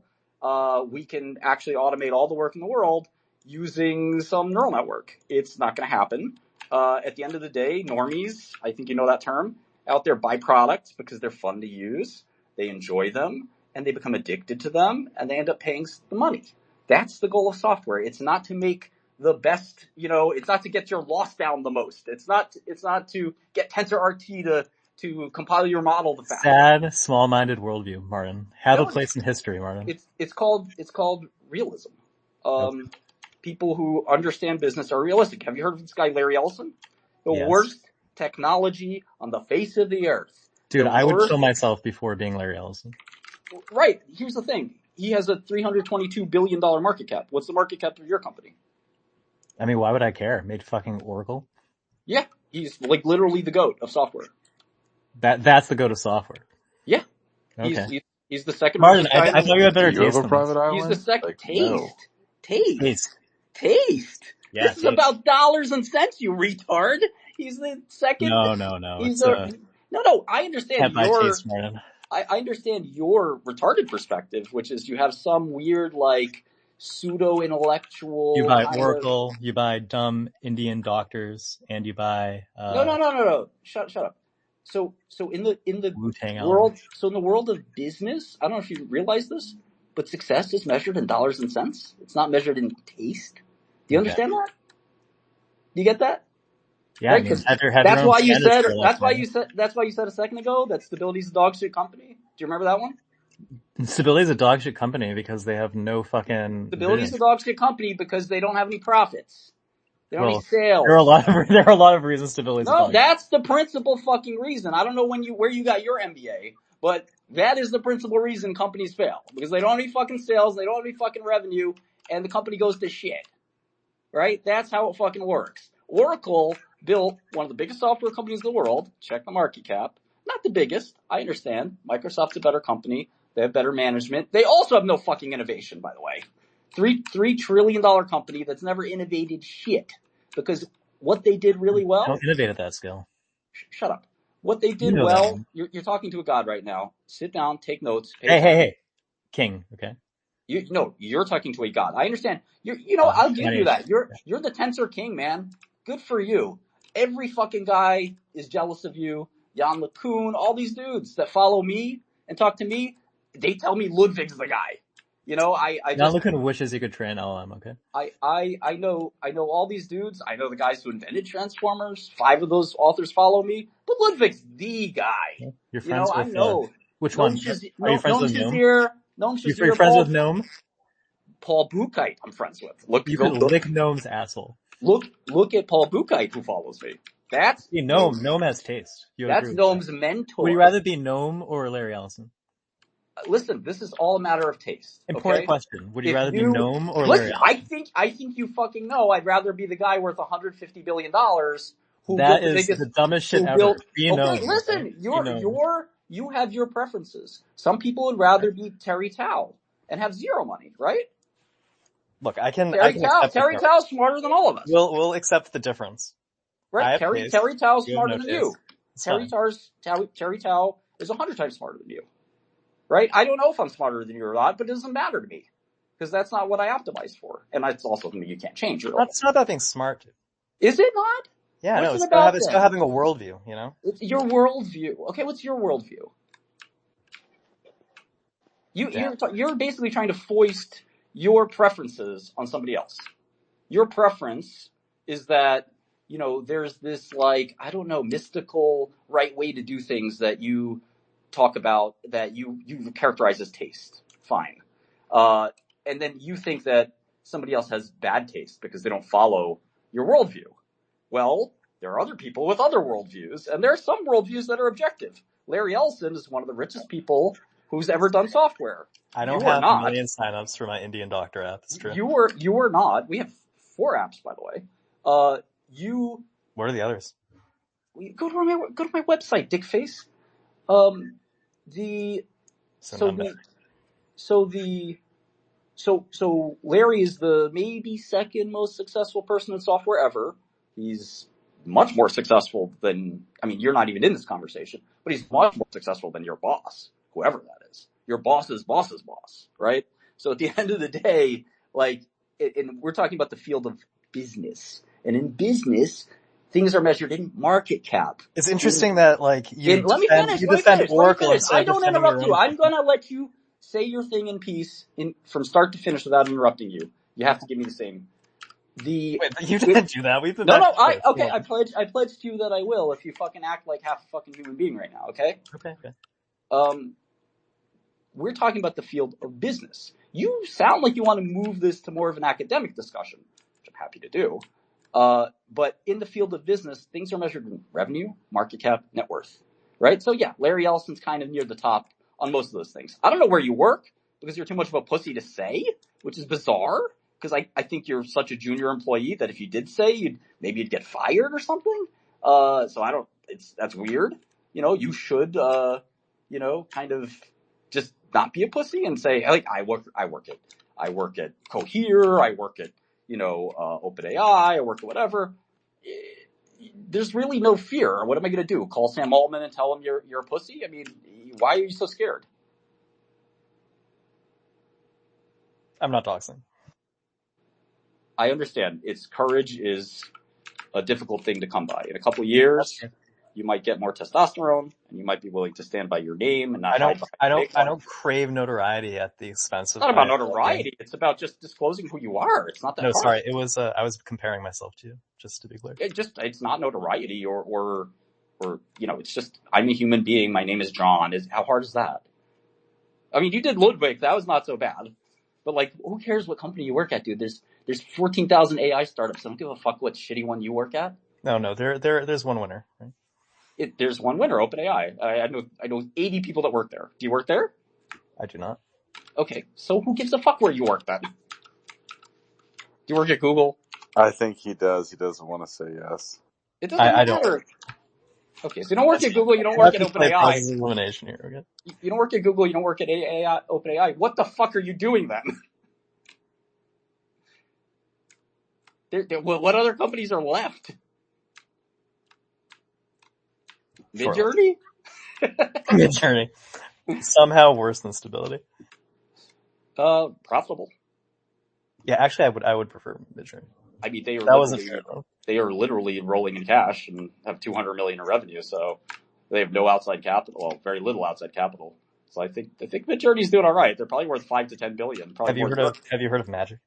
we can actually automate all the work in the world using some neural network. It's not going to happen. At the end of the day, normies, I think you know that term, out there buy products because they're fun to use, they enjoy them, and they become addicted to them, and they end up paying the money. That's the goal of software. It's not to make the best, it's not to get your loss down the most. It's not to get TensorRT to compile your model the fastest.
Sad, small-minded worldview, Martin. Have
No,
a place in history, Martin.
It's called realism. People who understand business are realistic. Have you heard of this guy, Larry Ellison? The worst technology on the face of the earth.
Dude, I would kill myself before being Larry Ellison.
Right. Here's the thing. He has a $322 billion market cap. What's the market cap of your company?
I mean, why would I care? Made fucking Oracle?
Yeah. He's like literally the GOAT of software.
That's the GOAT of software.
Yeah.
Okay.
He's the second.
Martin, I thought you had better taste.
Do you have a private island?
He's the second.
Like, no.
Taste.
Yeah,
this is about dollars and cents, you retard. He's the second.
No.
He's no. I understand
taste, Martin.
I understand your retarded perspective, which is you have some weird like pseudo-intellectual.
You buy Oracle, you buy dumb Indian doctors, and you buy.
No. Shut up. So in the
Wu-Tang
world, in the world of business, I don't know if you realize this, but success is measured in dollars and cents. It's not measured in taste. Do you understand that? Do you get that?
Yeah,
right?
I mean,
that's why you said. That's why you said a second ago that Stability's a dog shit company. Do you remember that one?
Stability's a dog shit company because they have no fucking.
Stability's a dog shit company because they don't have any profits. They don't have any sales.
There are a lot of reasons Stability's a dog shit.
No, that's the principal fucking reason. I don't know where you got your MBA, but that is the principal reason companies fail. Because they don't have any fucking sales, they don't have any fucking revenue, and the company goes to shit. Right? That's how it fucking works. Oracle built one of the biggest software companies in the world. Check the market cap. Not the biggest. I understand. Microsoft's a better company. They have better management. They also have no fucking innovation, by the way. $3 trillion company that's never innovated shit. Because what they did really well.
Don't innovate at that scale.
Shut up. What they did well. You're talking to a god right now. Sit down, take notes.
Hey. King, okay?
You're talking to a god. I understand. I'll give you that. You're the Tensor King, man. Good for you. Every fucking guy is jealous of you. Jan LeCun, all these dudes that follow me and talk to me, they tell me Ludwig's the guy. Jan
LeCun wishes he could train LM, okay?
I know all these dudes. I know the guys who invented Transformers. 5 of those authors follow me. But Ludwig's the guy.
You're friends with,
I know.
Which one? Are you friends with Gnome? You're friends with Gnome?
Paul Buchheit I'm friends with.
You could lick Gnome's asshole.
Look at Paul Buchheit who follows me. That's
Gnome has taste.
That's Gnome's mentor.
Would you rather be Gnome or Larry Ellison?
Listen, this is all a matter of taste.
Important question. Would you rather be Gnome or Larry Ellison?
I think you fucking know I'd rather be the guy worth $150 billion who
that is the dumbest shit ever. Be Gnome.
Listen, you have your preferences. Some people would rather be Terry Tao and have zero money, right?
Look,
Terry Tao's smarter than all of us.
We'll accept the difference.
Right? Terry Tao's smarter than you. Terry Tao is 100 times smarter than you. Right? I don't know if I'm smarter than you or not, but it doesn't matter to me. Because that's not what I optimized for. And that's also something you can't change.
That's not about being smart.
Is it not?
Yeah, no, it's about having a worldview, you know?
It's your worldview. Okay, what's your worldview? You're basically trying to foist your preferences on somebody else. Your preference is that, there's this mystical right way to do things that you talk about that you characterize as taste. Fine. and then you think that somebody else has bad taste because they don't follow your worldview. Well, there are other people with other worldviews, and there are some worldviews that are objective. Larry Ellison is one of the richest people who's ever done software.
I don't
You are
have
not.
a million signups for my Indian doctor app. It's true.
You are not. We have 4 apps, by the way.
What are the others?
Go to my website, dickface. So Larry is the maybe second most successful person in software ever. He's much more successful than, I mean, you're not even in this conversation, but he's much more successful than your boss, whoever that is. Your boss's boss's boss, right? So at the end of the day, like, and we're talking about the field of business. And in business, things are measured in market cap.
It's interesting that, like, you defend Oracle instead
I
of
don't
defending
interrupt
your
you.
own.
I'm going to let you say your thing in peace from start to finish without interrupting you. You have to give me the same.
Wait, you didn't do that. We've been
No,
back
I pledge to you that I will if you fucking act like half a fucking human being right now, okay?
Okay.
We're talking about the field of business. You sound like you want to move this to more of an academic discussion, which I'm happy to do. But in the field of business, things are measured in revenue, market cap, net worth, right? So yeah, Larry Ellison's kind of near the top on most of those things. I don't know where you work because you're too much of a pussy to say, which is bizarre because I think you're such a junior employee that if you did say, maybe you'd get fired or something. So that's weird. You know, you should, kind of just not be a pussy and say, like, I work at Cohere, I work at, OpenAI, I work at whatever. There's really no fear. What am I going to do? Call Sam Altman and tell him you're a pussy? I mean, why are you so scared?
I'm not doxing.
I understand. Courage is a difficult thing to come by. In a couple of years, you might get more testosterone, and you might be willing to stand by your name and not hide behind.
I don't crave notoriety at the expense of.
It's not about notoriety. It's about just disclosing who you are. It's not that hard.
No, sorry. It was. I was comparing myself to you, just to be clear.
It's not notoriety or it's just I'm a human being. My name is John. How hard is that? I mean, you did Ludwig. That was not so bad. But like, who cares what company you work at, dude? There's 14,000 AI startups. I don't give a fuck what shitty one you work at.
No. There's one winner. Right?
There's one winner, OpenAI. I know 80 people that work there. Do you work there?
I do not.
Okay, so who gives a fuck where you work then? Do you work at Google?
I think he does. He doesn't want to say yes.
It doesn't matter.
Don't.
Okay, so you don't work at Google, you don't work at OpenAI.
Elimination here, okay?
You don't work at Google, you don't work at OpenAI. What the fuck are you doing then? What other companies are left? Midjourney?
Midjourney. Somehow worse than Stability.
Profitable.
Yeah, actually, I would prefer Midjourney.
I mean, they are literally rolling in cash and have $200 million in revenue, so they have no outside capital, well, very little outside capital. So I think Midjourney's doing all right. They're probably worth $5 to $10 billion.
Have you heard of Magic?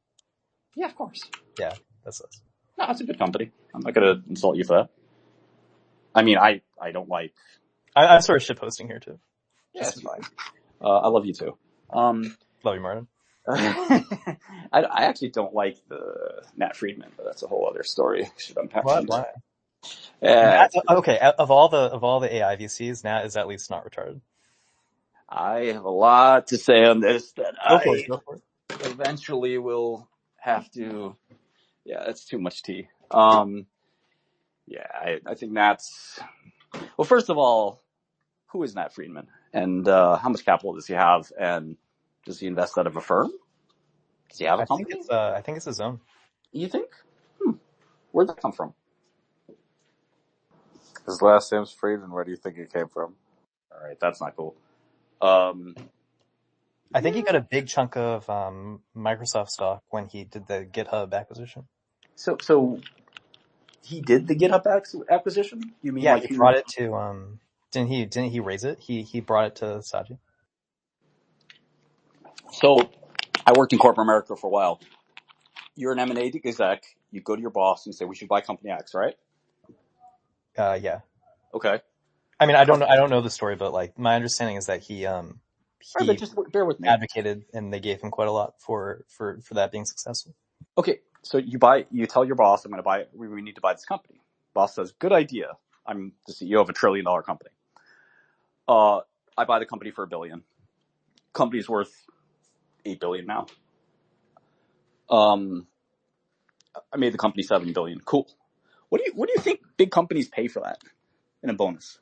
Yeah, of course.
Yeah, that's us.
No, it's a good company. I'm not going to insult you for that. I mean, I don't like.
I'm sort of shitposting here too.
Yeah, it's fine. I love you too.
Love you, Martin.
I actually don't like the Matt Friedman, but that's a whole other story. Should unpack.
Why? Okay, of all the AI VCs, Nat is at least not retarded.
I have a lot to say on this that
Go for it.
Eventually will have to. Yeah, that's too much tea. Yeah, I think Nat's. Well, first of all, who is Nat Friedman, and how much capital does he have, and does he invest out of a firm? Does he have a company?
I think it's his own.
You think? Where'd that come from?
His last name's Friedman. Where do you think it came from?
All right, that's not cool.
I think he got a big chunk of Microsoft stock when he did the GitHub acquisition.
So he did the GitHub acquisition? You mean?
Yeah,
like
he brought it to. Didn't he raise it? He brought it to Satya.
So I worked in corporate America for a while. You're an M&A exec. You go to your boss and say, "We should buy company X," right?
Yeah.
Okay.
I mean, I don't know the story, but like my understanding is that he
All right, but
he
just bear with me.
advocated, and they gave him quite a lot for that being successful.
Okay, so you tell your boss, I'm going to buy it. We need to buy this company. Boss says, good idea. I'm the CEO of $1 trillion company. I buy the company for $1 billion. Company's worth $8 billion now. I made the company $7 billion. Cool. What do you think big companies pay for that in a bonus?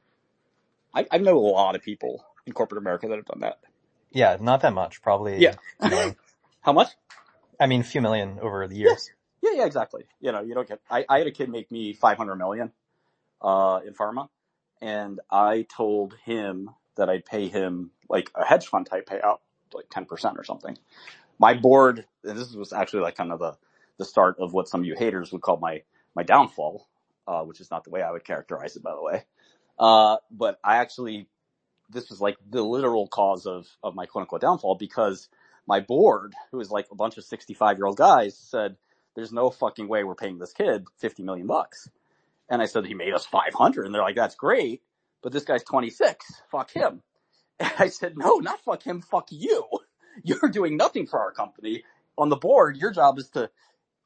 I know a lot of people in corporate America that have done that.
Yeah, not that much. Probably.
Yeah.
A million.
How much?
I mean, a few million over the years.
Yeah, exactly. You don't get. I had a kid make me $500 million in pharma, and I told him that I'd pay him like a hedge fund type payout, like 10% or something. My board, and this was actually like kind of the start of what some of you haters would call my downfall, which is not the way I would characterize it, by the way. But this was like the literal cause of my quote unquote downfall, because my board, who is like a bunch of 65-year-old guys, said, there's no fucking way we're paying this kid $50 million. And I said, he made us 500. And they're like, that's great, but this guy's 26. Fuck him. And I said, no, not fuck him. Fuck you. You're doing nothing for our company. On the board, your job is to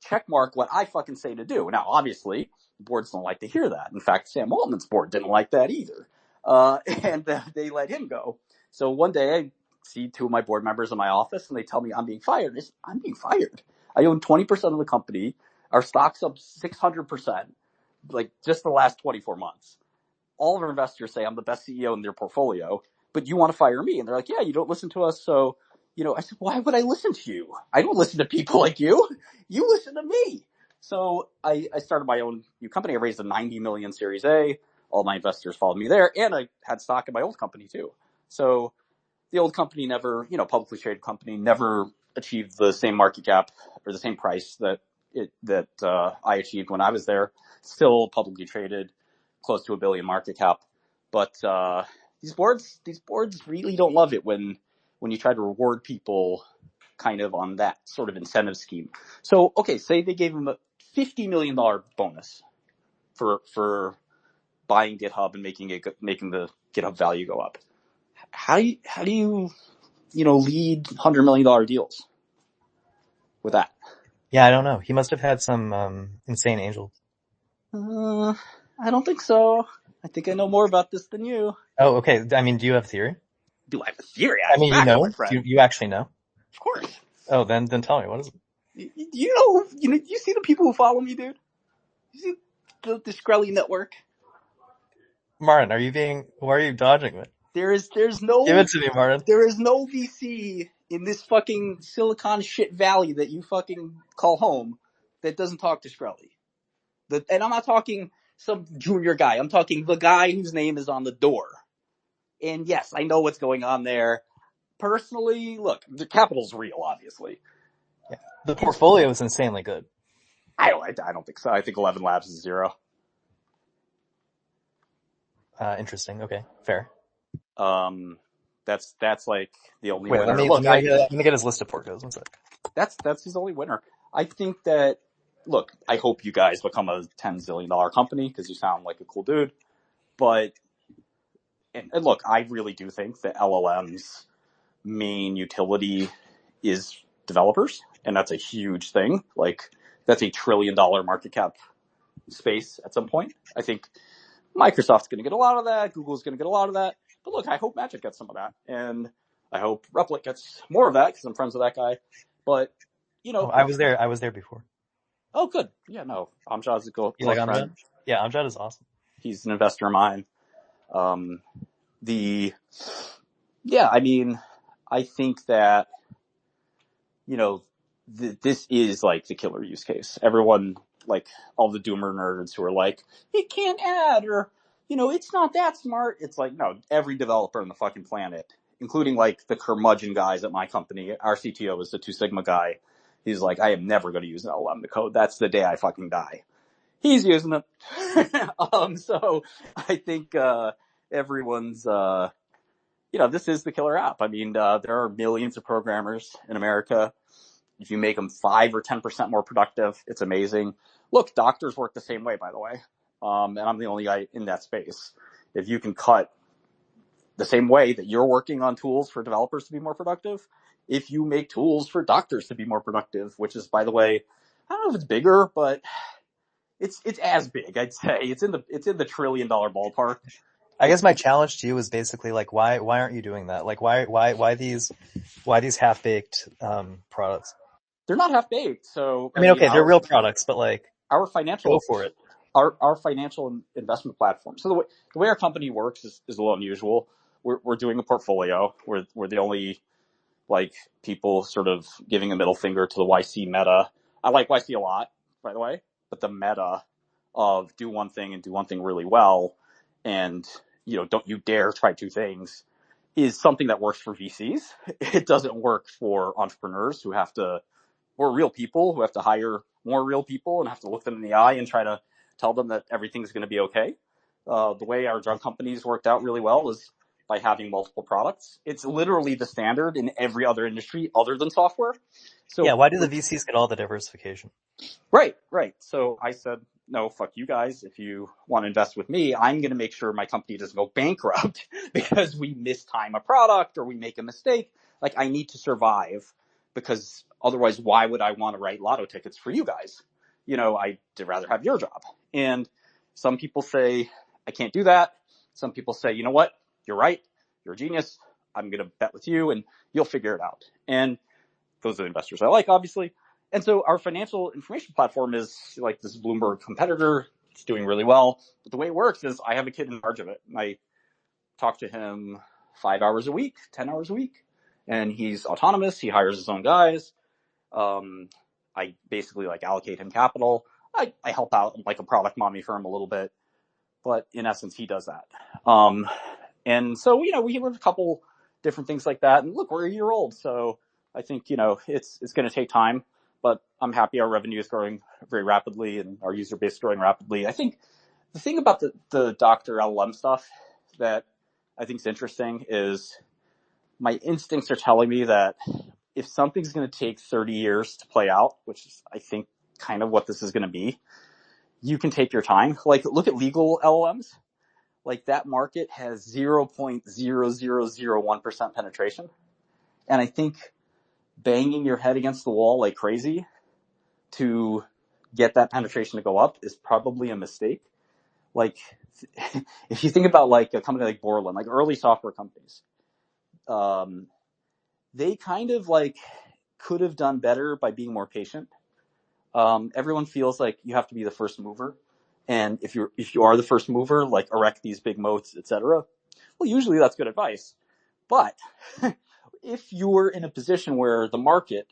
check mark what I fucking say to do. Now, obviously, boards don't like to hear that. In fact, Sam Altman's board didn't like that either. And they let him go. So one day I see two of my board members in my office and they tell me I'm being fired. I'm being fired. I own 20% of the company. Our stock's up 600%, like just the last 24 months. All of our investors say I'm the best CEO in their portfolio, but you want to fire me. And they're like, yeah, you don't listen to us. So, I said, why would I listen to you? I don't listen to people like you. You listen to me. So I started my own new company. I raised a 90 million Series A. All my investors followed me there. And I had stock in my old company too. So the old company never, publicly traded company, never achieved the same market cap or the same price that I achieved when I was there. Still publicly traded, close to $1 billion market cap. But these boards really don't love it when you try to reward people kind of on that sort of incentive scheme. So, okay, say they gave him a $50 million bonus for buying GitHub and making the GitHub value go up. How do you lead $100 million deals with that?
Yeah, I don't know. He must have had some insane angels.
I don't think so. I think I know more about this than you.
Oh, okay. I mean, do you have theory?
Do I have a theory?
I mean, you know? You actually know?
Of course.
Oh, then tell me. What is it?
You see the people who follow me, dude? You see the Shkreli network?
Martin, why are you dodging me?
There's no...
Give it to me, Martin.
There is no VC in this fucking Silicon shit valley that you fucking call home that doesn't talk to Shkreli. And I'm not talking some junior guy. I'm talking the guy whose name is on the door. And yes, I know what's going on there. Personally, look, the capital's real, obviously.
Yeah. The portfolio is insanely good.
I don't think so. I think 11 Labs is 0.
Interesting. Okay, fair.
That's like the only
winner. Let me get his list of portcos. One sec.
That's his only winner. I think that, look, I hope you guys become a $10 zillion company because you sound like a cool dude. But, and look, I really do think that LLM's main utility is developers, and that's a huge thing. Like, that's a $1 trillion market cap space at some point. I think Microsoft's going to get a lot of that. Google's going to get a lot of that. But look, I hope Magic gets some of that. And I hope Replit gets more of that because I'm friends with that guy. But,
I was there before.
Oh, good. Yeah, no. Amjad's a close friend.
Yeah, Amjad is awesome. He's
an investor of mine. I think that, this is like the killer use case. Everyone, like all the doomer nerds who are like, it can't add, or, it's not that smart. It's like, no, every developer on the fucking planet, including like the curmudgeon guys at my company. Our CTO is the 2 Sigma guy. He's like, I am never going to use an LLM to code. That's the day I fucking die. He's using it. So I think, everyone's, this is the killer app. I mean, there are millions of programmers in America. If you make them 5 or 10% more productive, it's amazing. Look, doctors work the same way, by the way. And I'm the only guy in that space. If you can cut the same way that you're working on tools for developers to be more productive, if you make tools for doctors to be more productive, which is, by the way, I don't know if it's bigger, but it's as big, I'd say. It's in the $1 trillion ballpark.
I guess my challenge to you is basically like, why aren't you doing that? Like, why these half-baked products?
They're not half-baked. So,
I mean, okay, they're real products, but like,
our financial,
go for it.
Our financial investment platform. So the way our company works is a little unusual. We're doing a portfolio. We're the only like people sort of giving a middle finger to the YC meta. I like YC a lot, by the way, but the meta of do one thing and do one thing really well, and don't you dare try two things, is something that works for VCs. It doesn't work for entrepreneurs or real people who have to hire more real people and have to look them in the eye and try to tell them that everything's going to be okay. The way our drug companies worked out really well is by having multiple products. It's literally the standard in every other industry other than software. So
yeah, why do the VCs get all the diversification?
Right. So I said, no, fuck you guys. If you want to invest with me, I'm going to make sure my company doesn't go bankrupt because we mistime a product or we make a mistake. Like, I need to survive, because otherwise, why would I want to write lotto tickets for you guys? I'd rather have your job. And some people say, I can't do that. Some people say, you know what? You're right. You're a genius. I'm going to bet with you and you'll figure it out. And those are the investors I like, obviously. And so our financial information platform is like this Bloomberg competitor. It's doing really well. But the way it works is I have a kid in charge of it. And I talk to him 5 hours a week, 10 hours a week. And he's autonomous. He hires his own guys. I basically like allocate him capital. I help out like a product mommy for him a little bit. But in essence, he does that. And so, we have a couple different things like that. And look, we're a year old. So I think, it's going to take time. But I'm happy our revenue is growing very rapidly and our user base is growing rapidly. I think the thing about the doctor LLM stuff that I think is interesting is my instincts are telling me that if something's going to take 30 years to play out, which is, I think, kind of what this is going to be, you can take your time. Like, look at legal LLMs. Like, that market has 0.0001% penetration. And I think banging your head against the wall like crazy to get that penetration to go up is probably a mistake. Like, if you think about like a company like Borland, like early software companies, they kind of like could have done better by being more patient. Everyone feels like you have to be the first mover. And if you are the first mover, like erect these big moats, etc. Well, usually that's good advice. But if you're in a position where the market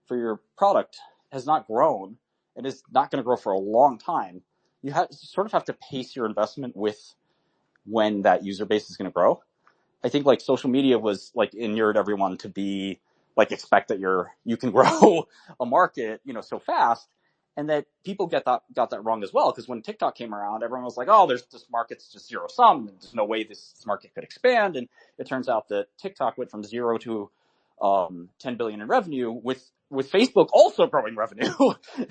for your product has not grown and is not going to grow for a long time, you sort of have to pace your investment with when that user base is going to grow. I think like social media was like inured everyone to be like expect that you can grow a market, so fast. And that people got that wrong as well. Because when TikTok came around, everyone was like, oh, this market's just zero sum. There's no way this market could expand. And it turns out that TikTok went from 0 to 10 billion in revenue with Facebook also growing revenue.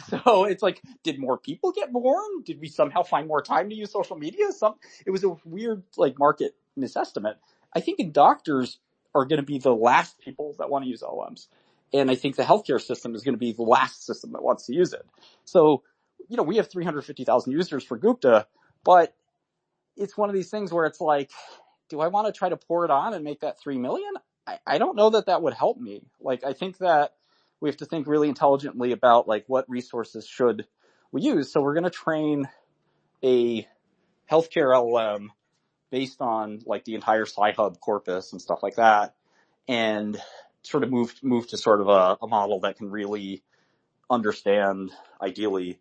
So it's like, did more people get born? Did we somehow find more time to use social media? It was a weird like market misestimate. I think doctors are going to be the last people that want to use LLMs. And I think the healthcare system is going to be the last system that wants to use it. So, we have 350,000 users for Gupta, but it's one of these things where it's like, do I want to try to pour it on and make that 3 million? I don't know that would help me. Like, I think that we have to think really intelligently about like what resources should we use. So we're going to train a healthcare LLM based on like the entire Sci-Hub corpus and stuff like that, and sort of move to sort of a model that can really understand, ideally,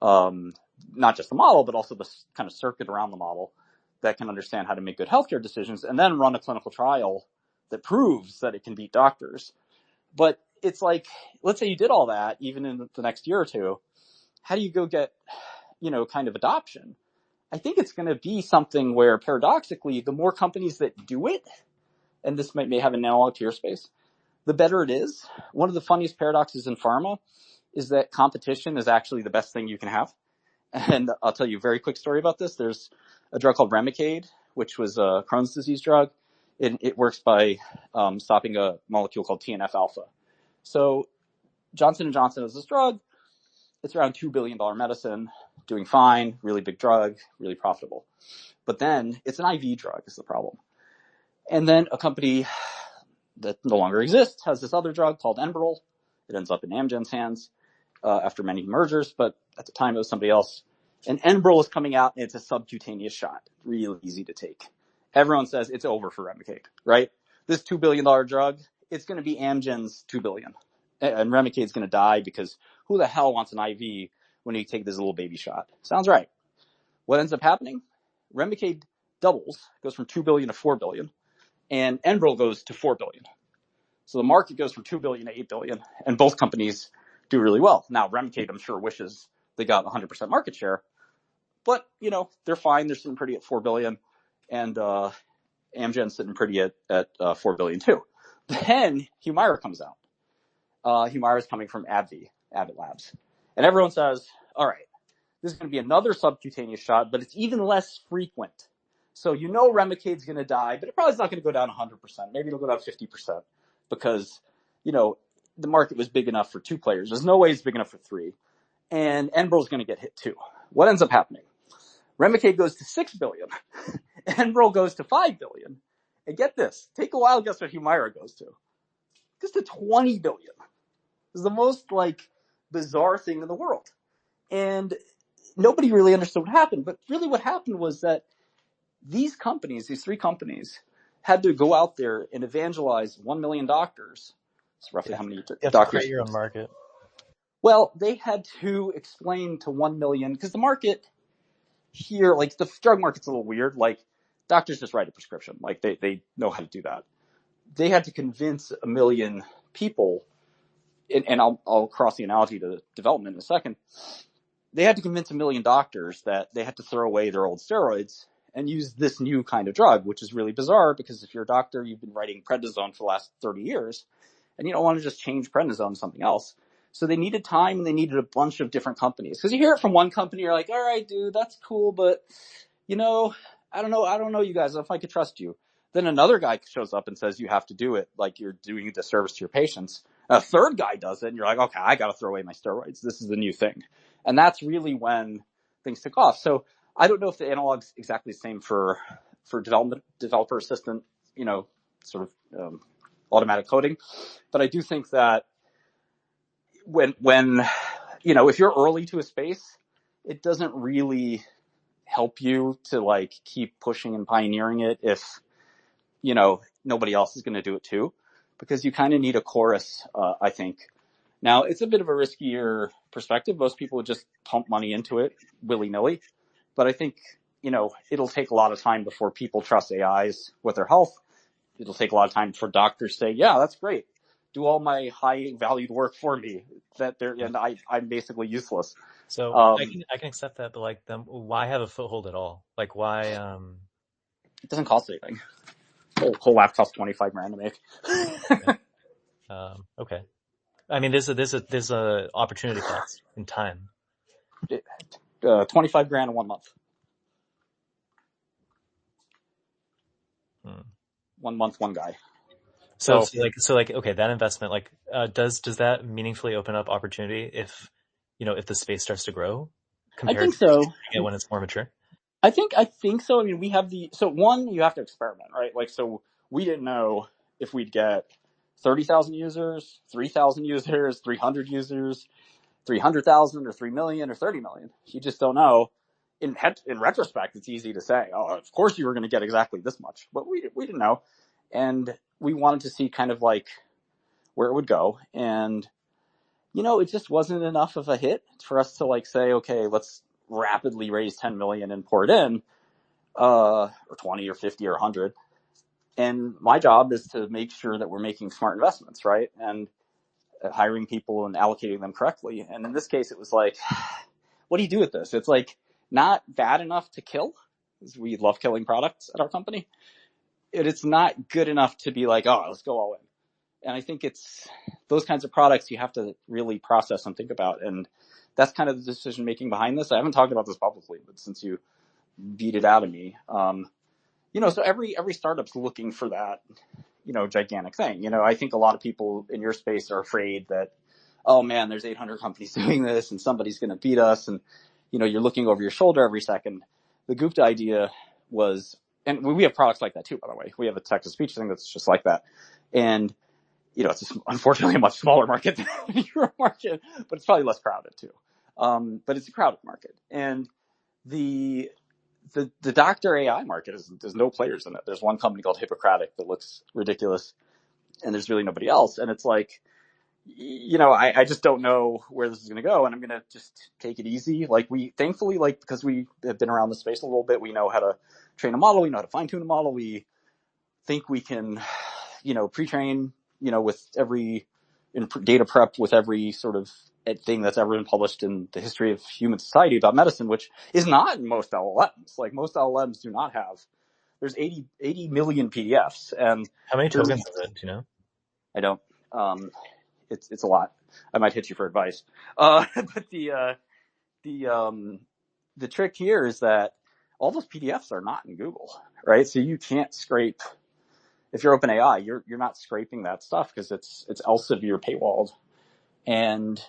not just the model, but also the kind of circuit around the model that can understand how to make good healthcare decisions, and then run a clinical trial that proves that it can beat doctors. But it's like, let's say you did all that, even in the next year or two, how do you go get, kind of adoption? I think it's going to be something where, paradoxically, the more companies that do it, and this may have an analog to your space, the better it is. One of the funniest paradoxes in pharma is that competition is actually the best thing you can have. And I'll tell you a very quick story about this. There's a drug called Remicade, which was a Crohn's disease drug. It works by stopping a molecule called TNF alpha. So Johnson & Johnson has this drug. It's around $2 billion medicine, doing fine, really big drug, really profitable. But then it's an IV drug is the problem. And then a company that no longer exists has this other drug called Enbrel. It ends up in Amgen's hands after many mergers, but at the time it was somebody else. And Enbrel is coming out, and it's a subcutaneous shot, really easy to take. Everyone says it's over for Remicade, right? This $2 billion drug, it's going to be Amgen's $2 billion. And Remicade's going to die because who the hell wants an IV when you take this little baby shot? Sounds right. What ends up happening? Remicade doubles, goes from $2 billion to $4 billion, and Enbrel goes to $4 billion. So the market goes from $2 billion to $8 billion, and both companies do really well. Now, Remicade, I'm sure, wishes they got 100% market share, but, you know, they're fine. They're sitting pretty at $4 billion, and Amgen's sitting pretty at $4 billion too. Then Humira comes out. Humira is coming from Abbott Labs. And everyone says, all right, this is going to be another subcutaneous shot, but it's even less frequent. So you know Remicade's going to die, but it probably is not going to go down 100%. Maybe it'll go down 50% because, you know, the market was big enough for 2 players. There's no way it's big enough for 3. And Enbrel's going to get hit too. What ends up happening? Remicade goes to $6 billion. Enbrel goes to $5 billion. And get this, take a wild guess what Humira goes to. It goes to $20 billion. It's the most, like, bizarre thing in the world. And nobody really understood what happened. But really what happened was that these companies, these 3 companies, had to go out there and evangelize 1 million doctors. It's roughly how many
You have
doctors.
to create your own market.
Well, they had to explain to 1 million, because the market here, like the drug market's a little weird. Like doctors just write a prescription. Like they know how to do that. They had to convince 1 million people, and I'll cross the analogy to development in a second. They had to convince 1 million doctors that they had to throw away their old steroids and use this new kind of drug, which is really bizarre because if you're a doctor, you've been writing prednisone for the last 30 years, and you don't want to just change prednisone to something else. So they needed time, and they needed a bunch of different companies. Because you hear it from one company, you're like, all right, dude, that's cool, but, you know, I don't know you guys, if I could trust you. Then another guy shows up and says you have to do it, like you're doing a disservice to your patients. A third guy does it, and you're like, okay, I got to throw away my steroids. This is the new thing. And that's really when things took off. So I don't know if the analog's exactly the same for developer assistant, you know, sort of automatic coding. But I do think that when you know, if you're early to a space, it doesn't really help you to like keep pushing and pioneering it if, you know, nobody else is going to do it too, because you kind of need a chorus, I think. Now, it's a bit of a riskier perspective. Most people would just pump money into it willy-nilly. But I think, you know, it'll take a lot of time before people trust AIs with their health. It'll take a lot of time for doctors say, yeah, that's great. Do all my high-valued work for me. And I'm basically useless.
So I can accept that, but like, why have a foothold at all? Like, why?
It doesn't cost anything. The whole lab costs $25,000 to make.
Yeah. Okay. I mean, there's a opportunity cost in time.
$25,000 in 1 month. 1 month, one guy.
So okay, that investment, like, does that meaningfully open up opportunity if the space starts to grow?
I think so.
When it's more mature.
I think so. I mean, we have you have to experiment, right? Like, so we didn't know if we'd get 30,000 users, 3,000 users, 300 users, 300,000 or 3 million or 30 million. You just don't know. In retrospect, it's easy to say, oh, of course you were going to get exactly this much, but we didn't know. And we wanted to see kind of like where it would go. And, you know, it just wasn't enough of a hit for us to like say, okay, let's rapidly raise 10 million and pour it in, or 20 or 50 or 100. And my job is to make sure that we're making smart investments, right? And hiring people and allocating them correctly. And in this case, it was like, what do you do with this? It's like not bad enough to kill, because we love killing products at our company. It's not good enough to be like, oh, let's go all in. And I think it's those kinds of products you have to really process and think about. And that's kind of the decision making behind this. I haven't talked about this publicly, but since you beat it out of me, so every startup's looking for that, gigantic thing. I think a lot of people in your space are afraid that, oh man, there's 800 companies doing this and somebody's going to beat us. And, you're looking over your shoulder every second. The Gupta idea was, and we have products like that too, by the way. We have a text-to-speech thing that's just like that. And, it's unfortunately a much smaller market than your market, but it's probably less crowded too. But it's a crowded market. And the doctor AI market there's no players in it. There's one company called Hippocratic that looks ridiculous, and there's really nobody else. And it's like, I just don't know where this is going to go, and I'm going to just take it easy. Like thankfully, because we have been around the space a little bit, we know how to train a model, we know how to fine tune a model. We think we can, pre-train, with every data prep with every sort of thing that's ever been published in the history of human society about medicine, which is not in most LLMs. Like most LLMs do not have. There's 80 million PDFs, and
how many tokens is it? Do you know?
I don't. It's a lot. I might hit you for advice. But the trick here is that all those PDFs are not in Google, right? So you can't scrape. If you're OpenAI, you're not scraping that stuff because it's Elsevier paywalled, and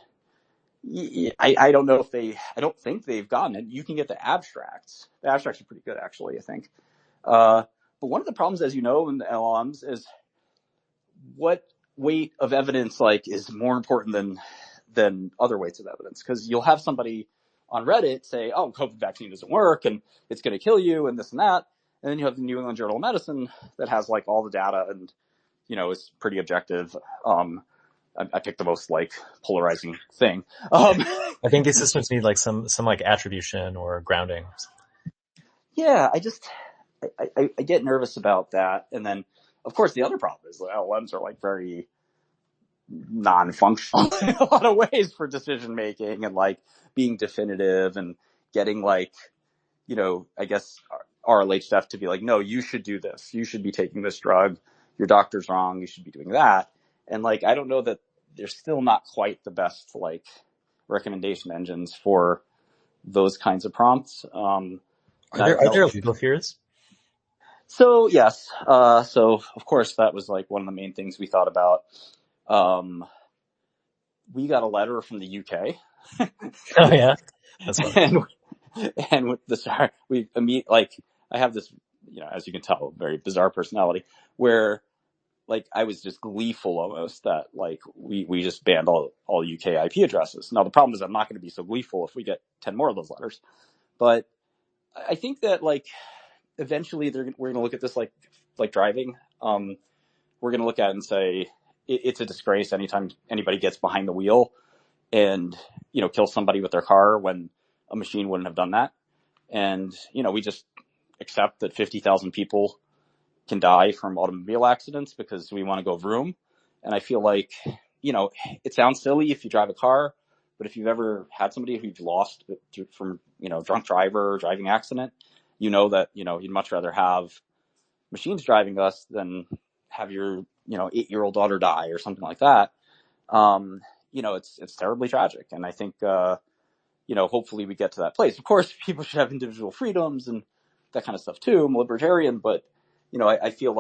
I don't know if I don't think they've gotten it. You can get the abstracts. The abstracts are pretty good, actually, I think. But one of the problems, as you know, in the LLMs is what weight of evidence is more important than other weights of evidence, because you'll have somebody on Reddit say, oh, COVID vaccine doesn't work and it's going to kill you and this and that. And then you have the New England Journal of Medicine that has all the data and, is pretty objective. I picked the most polarizing thing.
I think these systems need some attribution or grounding.
Yeah, I get nervous about that. And then of course the other problem is the LLMs are very non-functional in a lot of ways for decision making and being definitive and getting I guess RLH stuff to be no, you should do this. You should be taking this drug. Your doctor's wrong. You should be doing that. And I don't know that they're still not quite the best recommendation engines for those kinds of prompts.
Are there legal fears?
So yes. So of course that was one of the main things we thought about. We got a letter from the UK.
Oh yeah, that's fun.
And with I have this, as you can tell, very bizarre personality where I was just gleeful almost that we just banned all UK IP addresses. Now the problem is I'm not going to be so gleeful if we get 10 more of those letters, but I think that eventually we're going to look at this like driving. We're going to look at it and say it's a disgrace anytime anybody gets behind the wheel and kills somebody with their car when a machine wouldn't have done that. And we just accept that 50,000 people can die from automobile accidents because we want to go vroom. And I feel it sounds silly if you drive a car, but if you've ever had somebody who you've lost from drunk driver or driving accident, that you'd much rather have machines driving us than have your 8-year-old daughter die or something like that. It's terribly tragic, and I think hopefully we get to that place. Of course, people should have individual freedoms and that kind of stuff too. I'm a libertarian, but I feel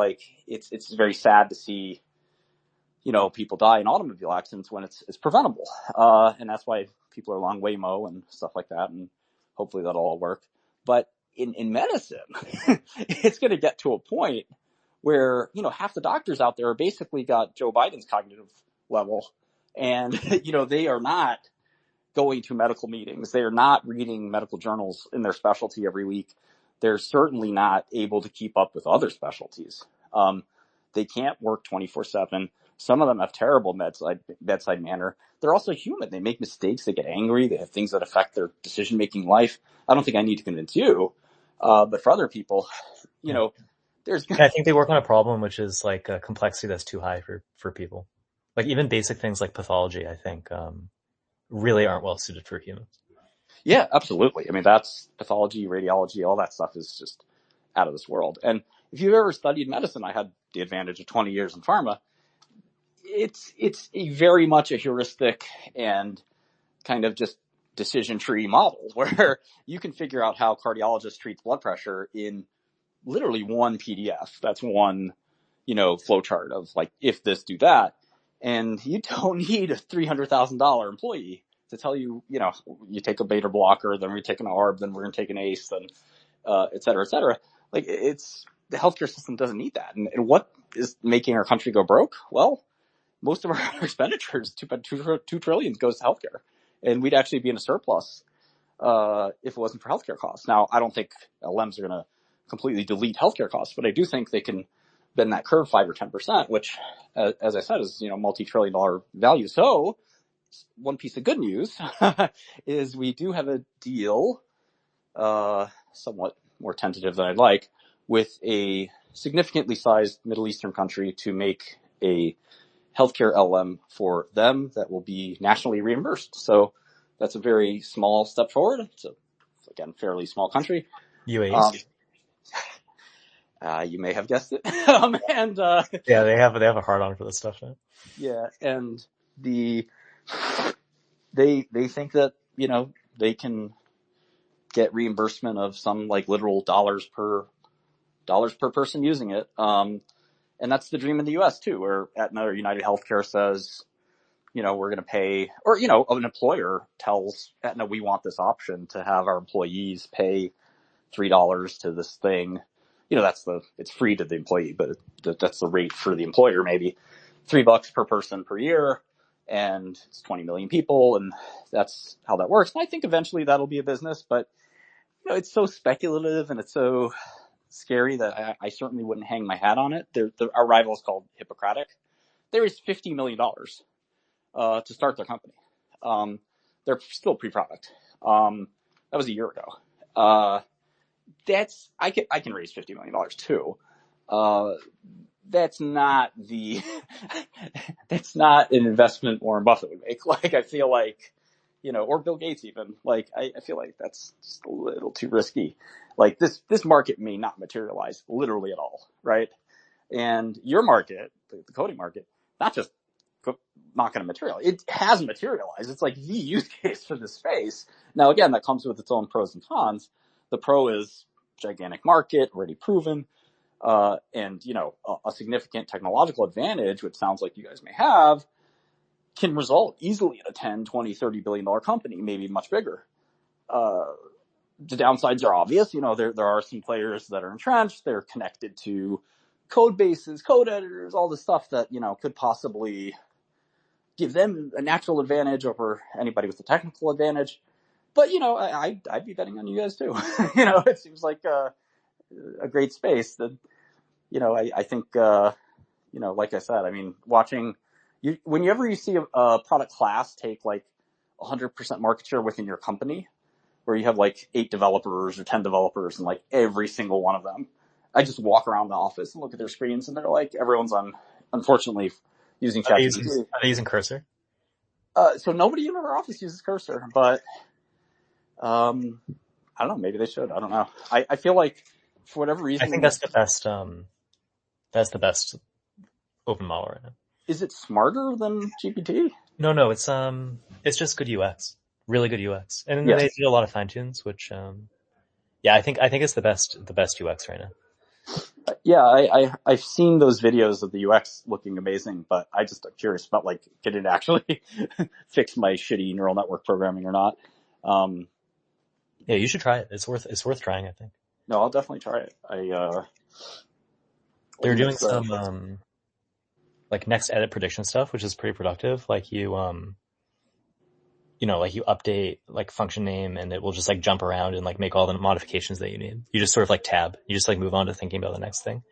it's very sad to see people die in automobile accidents when it's preventable, and that's why people are long Waymo and stuff like that, and hopefully that'll all work. But in medicine, it's going to get to a point where half the doctors out there basically got Joe Biden's cognitive level, and they are not going to medical meetings. They are not reading medical journals in their specialty every week. They're certainly not able to keep up with other specialties. They can't work 24/7. Some of them have terrible bedside manner. They're also human. They make mistakes. They get angry. They have things that affect their decision-making life. I don't think I need to convince you, but for other people, there's.
I think they work on a problem which is a complexity that's too high for people. Even basic things like pathology, I think, really aren't well suited for humans.
Yeah, absolutely. I mean, that's pathology, radiology, all that stuff is just out of this world. And if you've ever studied medicine, I had the advantage of 20 years in pharma. It's very much a heuristic and kind of just decision tree model where you can figure out how cardiologists treat blood pressure in literally one PDF. That's one, flowchart of like, if this, do that. And you don't need a $300,000 employee to tell you, you take a beta blocker, then we're taking an ARB, then we're going to take an ACE, then, et cetera, et cetera. Like, the healthcare system doesn't need that. And what is making our country go broke? Well, most of our expenditures, $2 trillion goes to healthcare. And we'd actually be in a surplus, if it wasn't for healthcare costs. Now, I don't think LMs are going to completely delete healthcare costs, but I do think they can bend that curve 5 or 10%, which, as I said, is, multi-trillion-dollar value. So one piece of good news is we do have a deal, somewhat more tentative than I'd like, with a significantly sized Middle Eastern country to make a healthcare LM for them that will be nationally reimbursed. So that's a very small step forward. It's again, fairly small country.
UAE.
You may have guessed it.
Yeah, they have a hard on for this stuff now.
Yeah, and they think that, they can get reimbursement of some like literal dollars per person using it. And that's the dream in the US too, where Aetna or United Healthcare says, we're going to pay, or, an employer tells Aetna, we want this option to have our employees pay $3 to this thing. It's free to the employee, but that's the rate for the employer, maybe $3 per person per year. And it's 20 million people. And that's how that works. And I think eventually that'll be a business, but it's so speculative and it's so scary that I certainly wouldn't hang my hat on it. Our rival is called Hippocratic. They raised $50 million, to start their company. They're still pre-product. That was a year ago. I can raise $50 million too. That's not an investment Warren Buffett would make. Like, I feel like, or Bill Gates even, like, I feel like that's just a little too risky. Like, this market may not materialize literally at all, right? And your market, the coding market, not going to materialize. It has materialized. It's like the use case for this space. Now, again, that comes with its own pros and cons. The pro is gigantic market, already proven, and, a significant technological advantage, which sounds like you guys may have, can result easily in a 10, 20, $30 billion company, maybe much bigger. The downsides are obvious. There are some players that are entrenched. They're connected to code bases, code editors, all the stuff that, could possibly give them a natural advantage over anybody with a technical advantage. But, I'd be betting on you guys too. It seems like a great space that, I think, like I said, I mean, watching whenever you see a product class take like 100% market share within your company, where you have like 8 developers or 10 developers and like every single one of them, I just walk around the office and look at their screens and they're like, everyone's unfortunately using ChatGPT.
Are they using Cursor?
So nobody in our office uses Cursor, but, I don't know, maybe they should. I don't know. I feel like for whatever reason,
I think that's the best open model right now.
Is it smarter than GPT?
No, it's just good UX, really good UX, and they do a lot of fine tunes, which, I think it's the best UX right now.
Yeah, I've seen those videos of the UX looking amazing, but I just am curious about like, did it actually fix my shitty neural network programming or not?
Yeah, you should try it. It's worth trying, I think.
No, I'll definitely try it.
They're doing some like next edit prediction stuff, which is pretty productive. Like you update like function name and it will just like jump around and like make all the modifications that you need. You just sort of like tab. You just like move on to thinking about the next thing.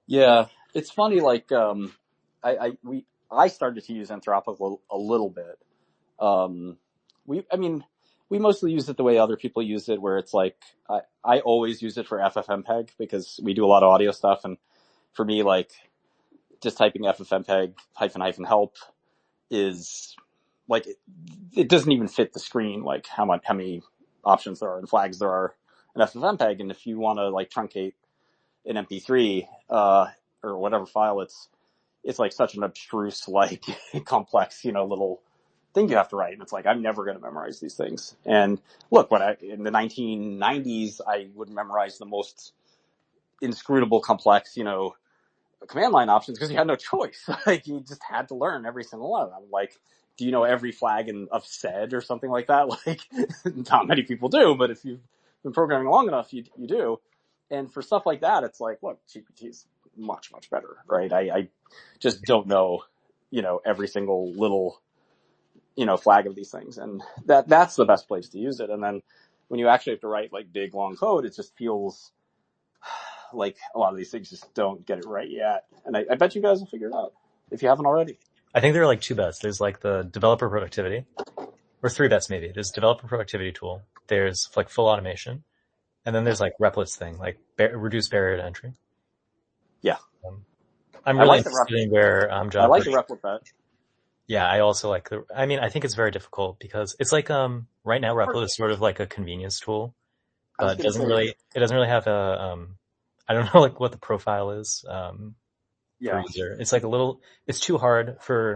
Yeah, it's funny. Like, I started to use Anthropic a little bit. We mostly use it the way other people use it, where it's like, I always use it for FFmpeg because we do a lot of audio stuff. And for me, like, just typing FFmpeg --help is like, it doesn't even fit the screen, like how many options there are and flags there are in FFmpeg. And if you want to like truncate an MP3, or whatever file, it's like such an abstruse, like complex, little thing you have to write. And it's like, I'm never going to memorize these things. And look, in the 1990s, I would memorize the most inscrutable, complex, command line options because you had no choice. Like you just had to learn every single one of them. Like, do you know every flag of sed or something like that? Like, not many people do, but if you've been programming long enough, you do. And for stuff like that, it's like, look, GPT is much, much better, right? I just don't know, every single little, flag of these things. And that's the best place to use it. And then when you actually have to write like big, long code, it just feels like a lot of these things just don't get it right yet. And I bet you guys will figure it out if you haven't already.
I think there are like 2 bets. There's like the developer productivity, or 3 bets maybe. There's developer productivity tool. There's like full automation. And then there's like Replic's thing, like reduce barrier to entry.
Yeah.
I'm really interested in where John.
I like the Replit bet.
Yeah, I also like I think it's very difficult because it's like right now Replit is sort of like a convenience tool, but it doesn't really have a I don't know like what the profile is for user. It's like it's too hard for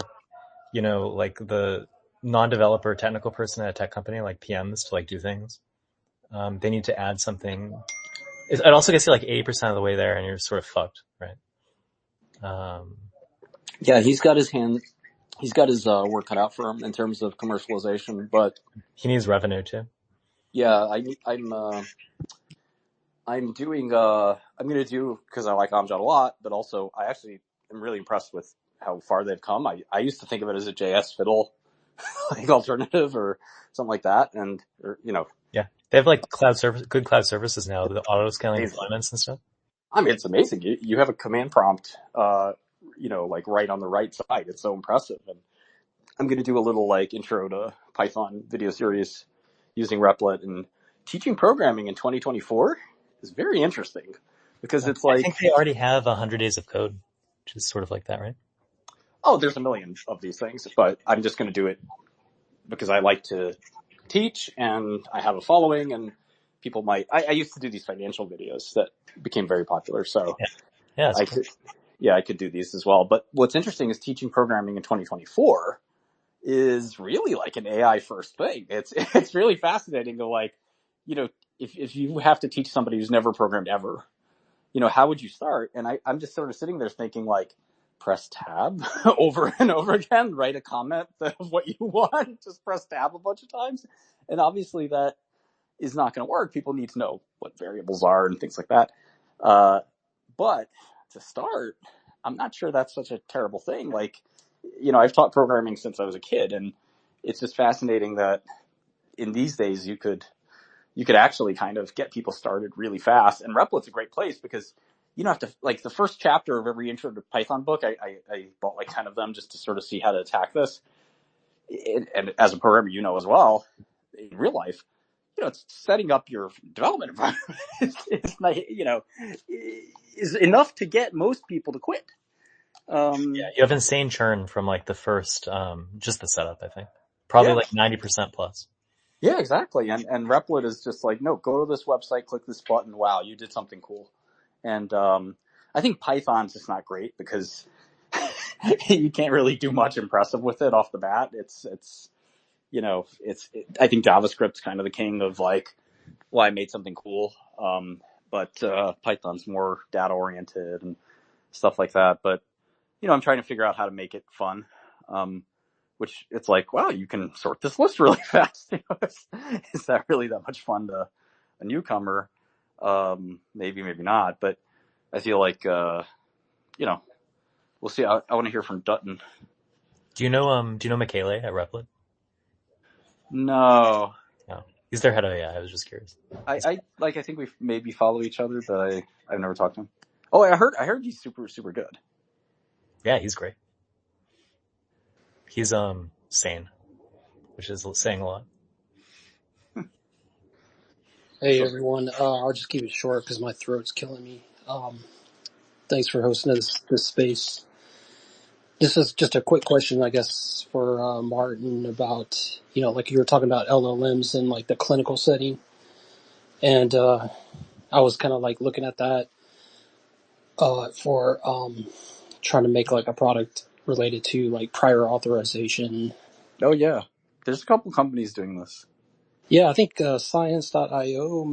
like the non-developer technical person at a tech company like PMs to like do things. They need to add something. It also gets you like 80% of the way there and you're sort of fucked, right?
Yeah, he's got his work cut out for him in terms of commercialization, but
he needs revenue too.
Yeah, I'm doing, I'm going to do, because I like Amjad a lot, but also I actually am really impressed with how far they've come. I used to think of it as a JS fiddle like alternative or something like that.
Yeah. They have like good cloud services now, the auto scaling deployments and stuff.
I mean, it's amazing. You have a command prompt, like right on the right side. It's so impressive. And I'm going to do a little like intro to Python video series using Replit, and teaching programming in 2024 is very interesting because it's like,
I think they already have 100 days of code, which is sort of like that, right?
Oh, there's a million of these things, but I'm just going to do it because I like to teach and I have a following, and people might, I used to do these financial videos that became very popular. So I could do these as well. But what's interesting is teaching programming in 2024 is really like an AI first thing. It's really fascinating to like, if you have to teach somebody who's never programmed ever, how would you start? And I'm just sort of sitting there thinking like, press tab over and over again, write a comment of what you want, just press tab a bunch of times. And obviously that is not going to work. People need to know what variables are and things like that. But to start, I'm not sure that's such a terrible thing. Like, I've taught programming since I was a kid, and it's just fascinating that in these days you could actually kind of get people started really fast. And Replit's a great place because you don't have to, like, the first chapter of every intro to Python book, I bought like 10 of them just to sort of see how to attack this. And as a programmer, as well, in real life, it's setting up your development environment. It's not, is enough to get most people to quit.
You have insane churn from like the first, just the setup, I think. Probably like 90% plus.
Yeah, exactly. And Replit is just like, no, go to this website, click this button. Wow, you did something cool. And I think Python's just not great because you can't really do much impressive with it off the bat. I think JavaScript's kind of the king of like, well, I made something cool. But Python's more data oriented and stuff like that. But, I'm trying to figure out how to make it fun. Which it's like, wow, you can sort this list really fast. Is that really that much fun to a newcomer? Maybe not. But I feel like, we'll see. I want to hear from Dutton.
Do you know Michele at Replit?
No.
He's their head of AI. I was just curious.
I think we maybe follow each other, but I've never talked to him. Oh, I heard he's super, super good.
Yeah, he's great. He's sane, which is saying a lot.
Hey everyone, I'll just keep it short because my throat's killing me. Thanks for hosting this space. This is just a quick question, I guess, for Martin about, like you were talking about LLMs in like the clinical setting. And I was kind of like looking at that for trying to make like a product related to like prior authorization.
Oh yeah, there's a couple companies doing this.
Yeah, I think Science.io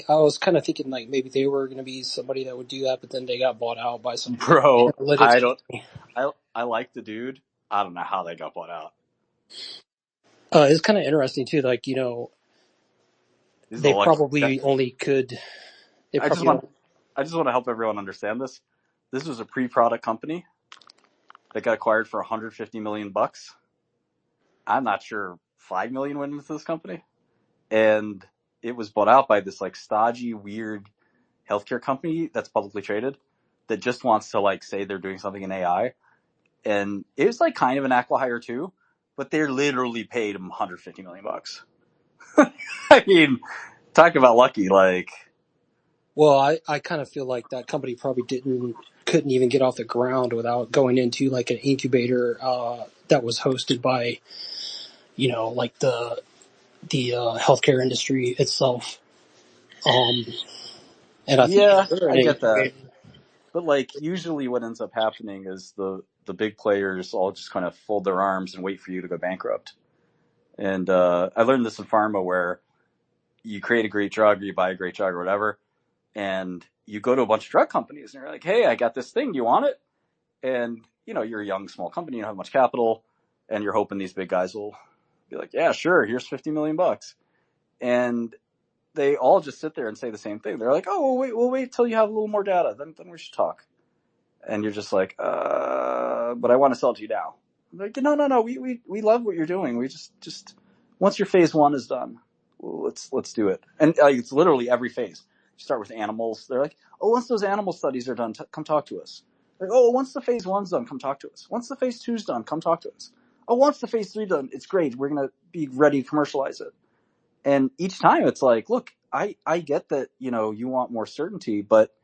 I was kind of thinking like maybe they were going to be somebody that would do that, but then they got bought out by some
Bro,
analytics
I don't.
company.
I like the dude. I don't know how they got bought out.
It's kind of interesting too. Like,
These
they
are like.
probably only could, they
I just
probably
want.
don't.
I just want to help everyone understand this. This was a pre-product company that got acquired for $150 million. I'm not sure 5 million went into this company, and it was bought out by this like stodgy, weird healthcare company that's publicly traded that just wants to like say they're doing something in AI. And it was like kind of an acqui-hire too, but they're literally paid him $150 million. I mean, talk about lucky. Like,
Well, I kind of feel like that company probably couldn't even get off the ground without going into like an incubator, that was hosted by, like the healthcare industry itself. Um, and I think
yeah,
they're
I
an
get that.
incubator.
But like, usually what ends up happening is the big players all just kind of fold their arms and wait for you to go bankrupt. And I learned this in pharma where you create a great drug or you buy a great drug or whatever, and you go to a bunch of drug companies and you're like, hey, I got this thing. Do you want it? And, you're a young, small company. You don't have much capital, and you're hoping these big guys will be like, yeah, sure, here's $50 million. And they all just sit there and say the same thing. They're like, oh, we'll wait till you have a little more data. Then we should talk. And you're just like, but I want to sell it to you now. I'm like, no, we love what you're doing. We just once your phase 1 is done, let's do it. And it's literally every phase. You start with animals. They're like, oh, once those animal studies are done, come talk to us. Like, oh, once the phase 1's done, come talk to us. Once the phase 2's done, come talk to us. Oh, once the phase 3 done, it's great. We're gonna be ready to commercialize it. And each time it's like, look, I get that, you want more certainty, but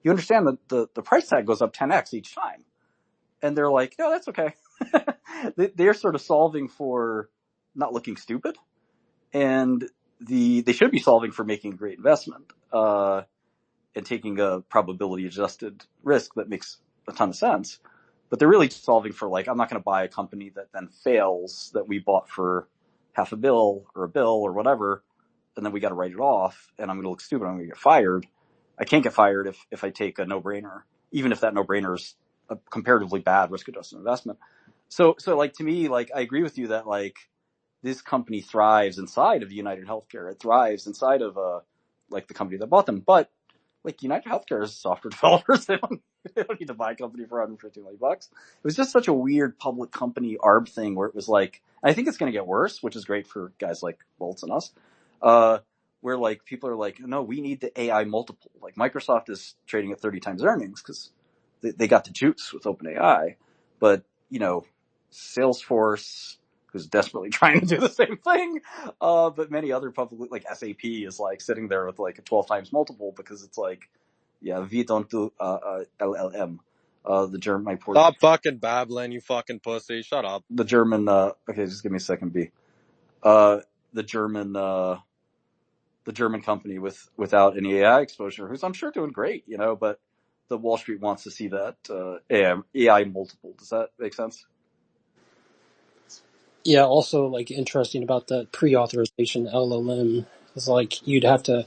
you understand that the price tag goes up 10x each time. And they're like, no, that's okay. They're sort of solving for not looking stupid. And they should be solving for making a great investment, and taking a probability adjusted risk that makes a ton of sense. But they're really solving for like, I'm not going to buy a company that then fails that we bought for half a bill or whatever, and then we got to write it off, and I'm going to look stupid. I'm going to get fired. I can't get fired if I take a no-brainer, even if that no-brainer is a comparatively bad risk-adjusted investment. So like, to me, like, I agree with you that like this company thrives inside of United Healthcare. It thrives inside of like the company that bought them. But like, United Healthcare is software developers. They don't need to buy a company for $150 million. It was just such a weird public company arb thing where it was like, I think it's going to get worse, which is great for guys like Boltz and us. Where like people are like, no, we need the AI multiple. Like, Microsoft is trading at 30 times earnings because they got the juice with OpenAI. But, Salesforce, who's desperately trying to do the same thing, but many other public, like SAP, is like sitting there with like a 12 times multiple because it's like, yeah, we don't do LLM. The German,
Stop fucking babbling, you fucking pussy. Shut up.
the German, okay, just give me a second, B. The German company without any AI exposure, who's I'm sure doing great, but the Wall Street wants to see that AI multiple. Does that make sense?
Yeah, also like interesting about the pre-authorization LLM is like you'd have to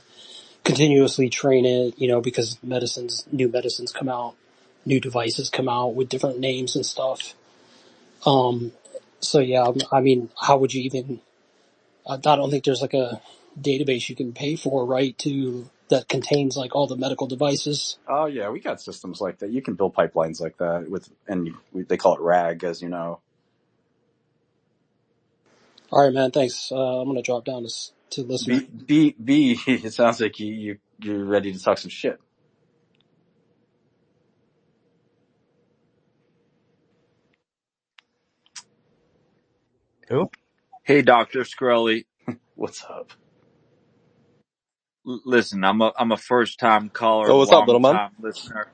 continuously train it, because new medicines come out, new devices come out with different names and stuff. So yeah, I mean, how would you even? I don't think there's like a database you can pay for, right? That contains like all the medical devices.
Oh yeah, we got systems like that. You can build pipelines like that they call it RAG, as you know.
All right, man. Thanks. I'm gonna drop down to listen.
B. It sounds like you're ready to talk some shit.
Who?
Hey, Dr. Shkreli.
What's up?
Listen, I'm a first time caller,
Oh, what's up, little
long
man?
time listener.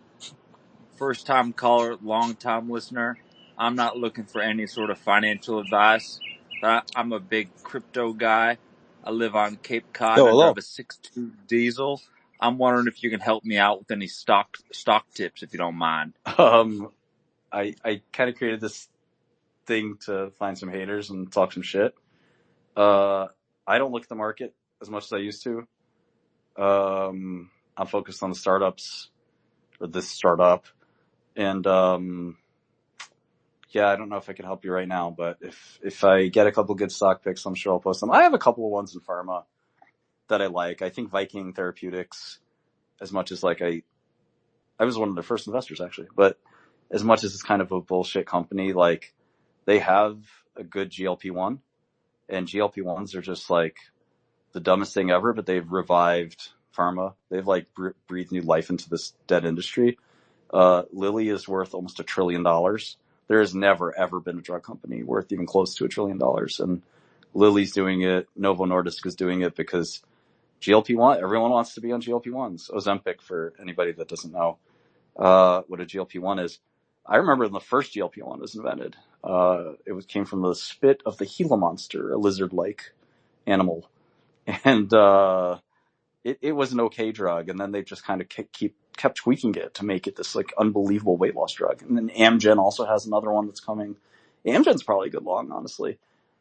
First time caller, long time listener. I'm not looking for any sort of financial advice. I'm a big crypto guy. I live on Cape Cod.
Yo,
I
hello.
drive a 6.2 diesel. I'm wondering if you can help me out with any stock tips, if you don't mind.
I kind of created this thing to find some haters and talk some shit. I don't look at the market.
as much as I used to. I'm focused on the startups, or this startup, and yeah, I don't know if I can help you right now, but if I get a couple good stock picks, I'm sure I'll post them. I have a couple of ones in pharma that I like. I think Viking Therapeutics, as much as like I was one of their first investors actually, but as much as it's kind of a bullshit company, like they have a good GLP-1, and GLP-1s are just like the dumbest thing ever, but they've revived pharma. They've like breathed new life into this dead industry. Lilly is worth almost $1 trillion. There has never, ever been a drug company worth even close to $1 trillion. And Lilly's doing it. Novo Nordisk is doing it because GLP-1, everyone wants to be on GLP-1s. Ozempic, for anybody that doesn't know what a GLP-1 is. I remember when the first GLP-1 was invented. It came from the spit of the Gila monster, a lizard-like animal. And it was an okay drug, and then they just kind of kept tweaking it to make it this like unbelievable weight loss drug. And then Amgen also has another one that's coming. Amgen's probably a good long, honestly.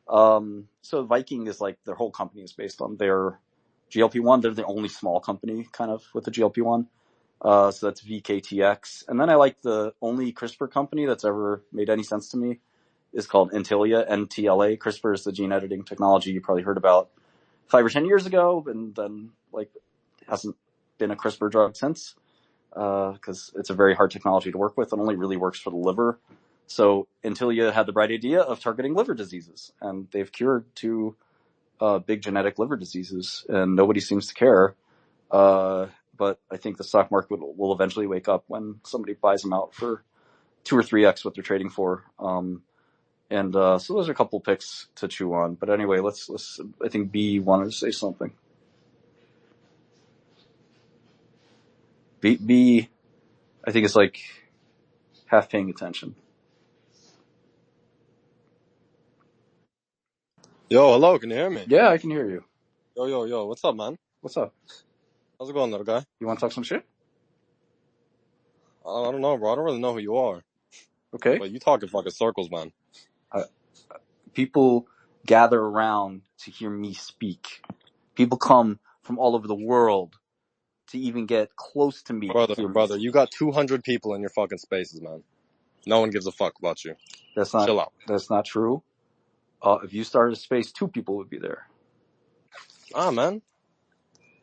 So Viking is like, their whole company is based on their GLP-1. They're the only small company kind of with the GLP-1. So that's VKTX. And then I like the only CRISPR company that's ever made any sense to me is called Intilia, NTLA. CRISPR is the gene editing technology you probably heard about 5 or 10 years ago, and then like hasn't been a CRISPR drug since, because it's a very hard technology to work with. It only really works for the liver. So Intilia had the bright idea of targeting liver diseases, and they've cured 2 big genetic liver diseases, and nobody seems to care. But I think the stock market will eventually wake up when somebody buys them out for 2 or 3x what they're trading for. And so those are a couple picks to chew on. But anyway, let's. I think B wanted to say something. B, I think it's like half paying attention.
Yo, hello, can you hear me?
Yeah, I can hear you.
Yo, what's up, man?
What's up?
How's it going, little guy?
You want to talk some shit?
I don't know, bro. I don't really know who you are.
Okay.
But you talking fucking circles, man.
People gather around to hear me speak. People come from all over the world to even get close to me.
Brother, you got 200 people in your fucking spaces, man. No one gives a fuck about you. Chill out.
That's not true. If you started a space, 2 people would be there.
Ah, man.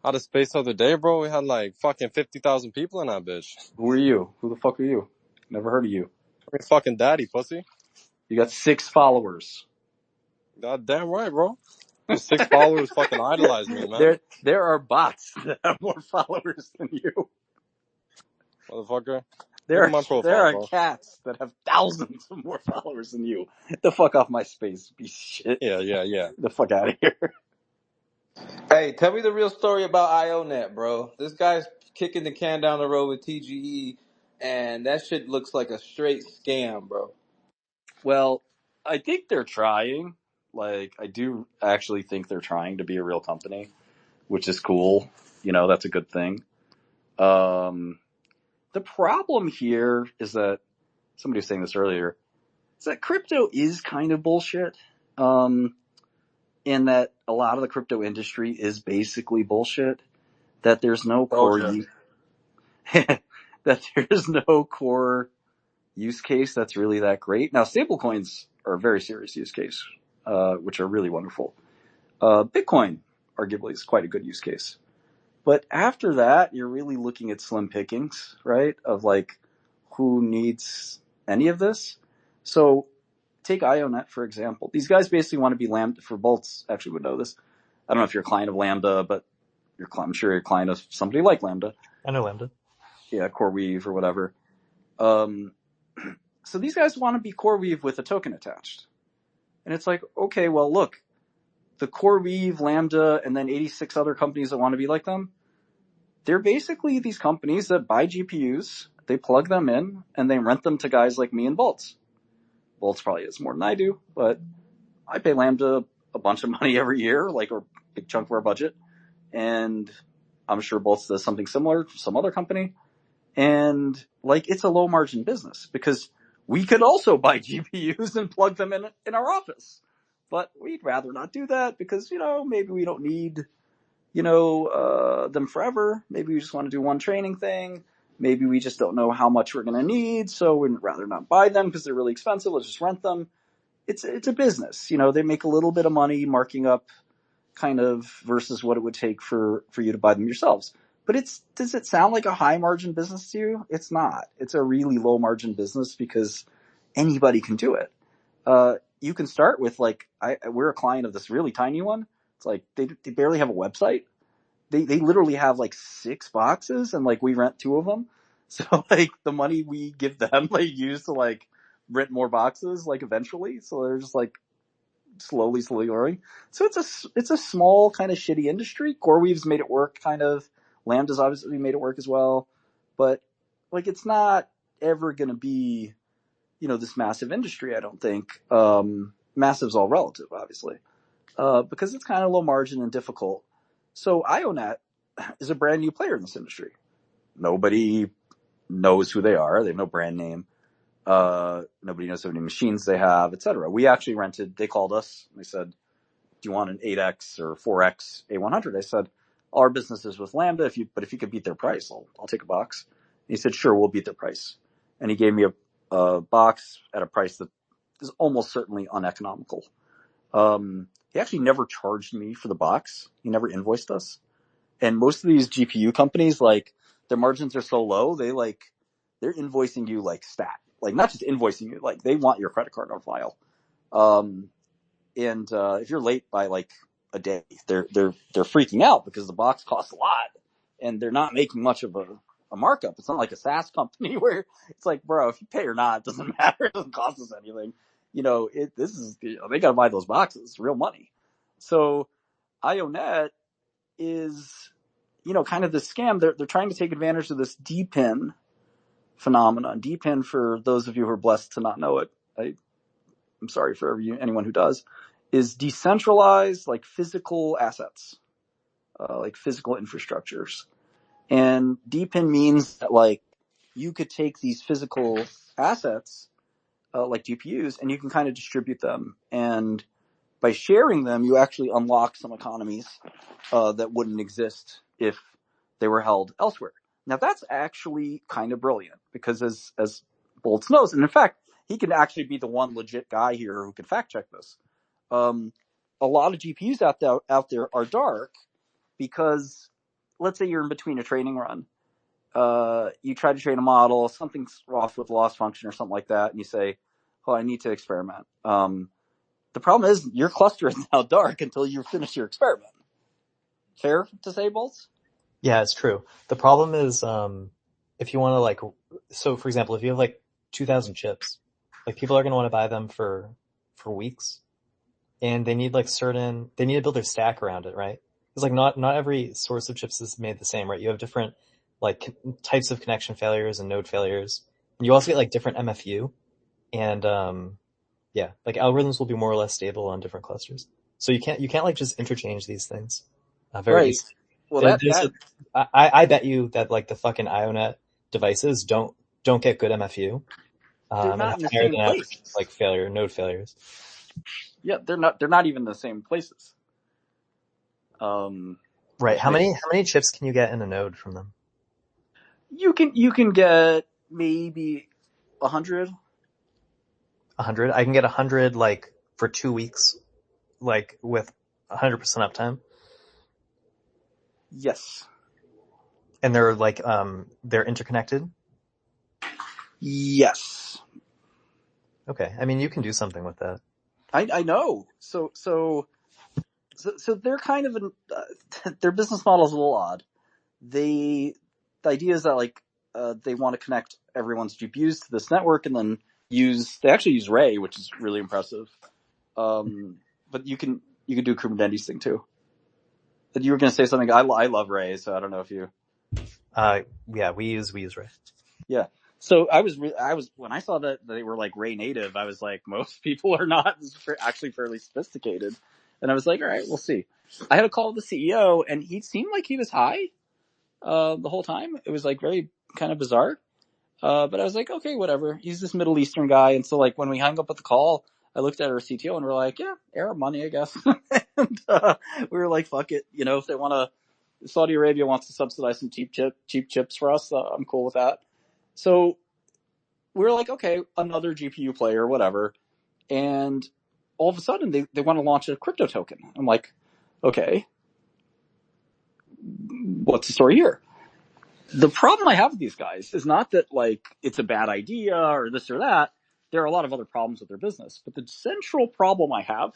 Out of space the other day, bro. We had like fucking 50,000 people in that bitch.
Who are you? Who the fuck are you? Never heard of you.
I'm your fucking daddy, pussy.
You got 6 followers.
God damn right, bro. Those 6 followers fucking idolize me, man.
There are bots that have more followers than you.
Motherfucker.
There are
bro.
cats that have thousands of more followers than you. Get the fuck off my space, piece of shit.
Yeah.
Get the fuck out of here.
Hey, tell me the real story about IONET, bro. This guy's kicking the can down the road with TGE, and that shit looks like a straight scam, bro.
Well, I think they're trying. Like, I do actually think they're trying to be a real company, which is cool. You know, that's a good thing. The problem here is that, somebody was saying this earlier, is that crypto is kind of bullshit. In that a lot of the crypto industry is basically bullshit. That there's no core that there's no core use case that's really that great. Now, stablecoins are a very serious use case, which are really wonderful. Bitcoin, arguably, is quite a good use case. But after that, you're really looking at slim pickings, right? Of like, who needs any of this? So take IONET, for example. These guys basically want to be Lambda. For Bolts, actually would know this. I don't know if you're a client of Lambda, but I'm sure you're a client of somebody like Lambda.
I know Lambda.
Yeah, CoreWeave or whatever. So these guys want to be CoreWeave with a token attached. And it's like, okay, well, look, the CoreWeave, Lambda, and then 86 other companies that want to be like them, they're basically these companies that buy GPUs, they plug them in, and they rent them to guys like me and Bolts. Bolts probably has more than I do, but I pay Lambda a bunch of money every year, like a big chunk of our budget. And I'm sure Bolts does something similar for some other company. And like, it's a low margin business because we could also buy GPUs and plug them in our office. But we'd rather not do that because, you know, maybe we don't need them forever. Maybe we just want to do one training thing. Maybe we just don't know how much we're going to need, so we'd rather not buy them because they're really expensive. Let's just rent them. It's a business. They make a little bit of money marking up kind of versus what it would take for you to buy them yourselves. But does it sound like a high margin business to you? It's not. It's a really low margin business because anybody can do it. You can start with we're a client of this really tiny one. It's like they barely have a website. They literally have 6 boxes and we rent 2 of them. So the money we give them they use to rent more boxes eventually. So they're just slowly growing. So it's a small kind of shitty industry. CoreWeave's made it work kind of. Lambda's obviously made it work as well. But it's not ever going to be this massive industry, I don't think. Massive's all relative, obviously. Because it's kind of low margin and difficult. So IONET is a brand new player in this industry. Nobody knows who they are. They have no brand name. Nobody knows how many machines they have, etc. We actually they called us. They said, do you want an 8X or 4X A100? I said, our business is with Lambda. If you could beat their price, I'll take a box. And he said, sure, we'll beat their price. And he gave me a box at a price that is almost certainly uneconomical. He actually never charged me for the box. He never invoiced us. And most of these GPU companies, their margins are so low, they're invoicing you stat. Not just invoicing you, they want your credit card on file. And if you're late by a day, they're freaking out because the box costs a lot and they're not making much of a markup. It's not like a SaaS company where it's bro, if you pay or not, it doesn't matter. It doesn't cost us anything. They got to buy those boxes. It's real money. So IONET is, kind of this scam. They're trying to take advantage of this DPIN phenomenon. DPIN, for those of you who are blessed to not know it, I'm sorry for anyone who does, is decentralized, physical assets, physical infrastructures. And DPIN means that, you could take these physical assets, like GPUs, and you can kind of distribute them. And by sharing them, you actually unlock some economies that wouldn't exist if they were held elsewhere. Now, that's actually kind of brilliant because as Boltz knows, and in fact, he can actually be the one legit guy here who can fact check this. A lot of GPUs out there are dark because, let's say you're in between a training run. You try to train a model, something's off with loss function or something like that, and you say, oh, I need to experiment. The problem is your cluster is now dark until you finish your experiment. Fair to say, Boltz?
Yeah, it's true. The problem is, if you want to so for example, if you have 2,000 chips, people are going to want to buy them for weeks, and they need they need to build their stack around it, right? Because not every source of chips is made the same, right? You have different types of connection failures and node failures. And you also get different MFU, and yeah, algorithms will be more or less stable on different clusters. So you can't just interchange these things very easily.
Well,
I bet you that the fucking IONET devices don't get good MFU.
They're not in the same places.
Node failures.
Yeah, they're not even in the same places.
Right. How many chips can you get in a node from them?
You can get maybe 100.
100? I can get 100 for 2 weeks, with 100% uptime.
Yes.
And they're they're interconnected?
Yes.
Okay. I mean, you can do something with that.
I know. So they're kind of their business model is a little odd. The idea is that they want to connect everyone's GPUs to this network and then they actually use Ray, which is really impressive. But you can do a Kubernetes thing too. But you were going to say something. I love Ray, so I don't know if you.
Yeah, we use Ray.
Yeah. So I was when I saw that they were Ray native, I was like, most people are not. This is actually fairly sophisticated. And I was like, all right, we'll see. I had a call with the CEO and he seemed like he was high, the whole time. It was very kind of bizarre. But I was like, okay, whatever. He's this Middle Eastern guy. And so when we hung up with the call, I looked at our CTO and we're like, yeah, Arab money, I guess. And, we were like, fuck it. If they want to
Saudi Arabia wants to subsidize some cheap chips for us. I'm cool with that. So we're like, okay, another GPU player, whatever. And all of a sudden they want to launch a crypto token. I'm like, okay, what's the story here? The problem I have with these guys is not that like it's a bad idea or this or that. There are a lot of other problems with their business. But the central problem I have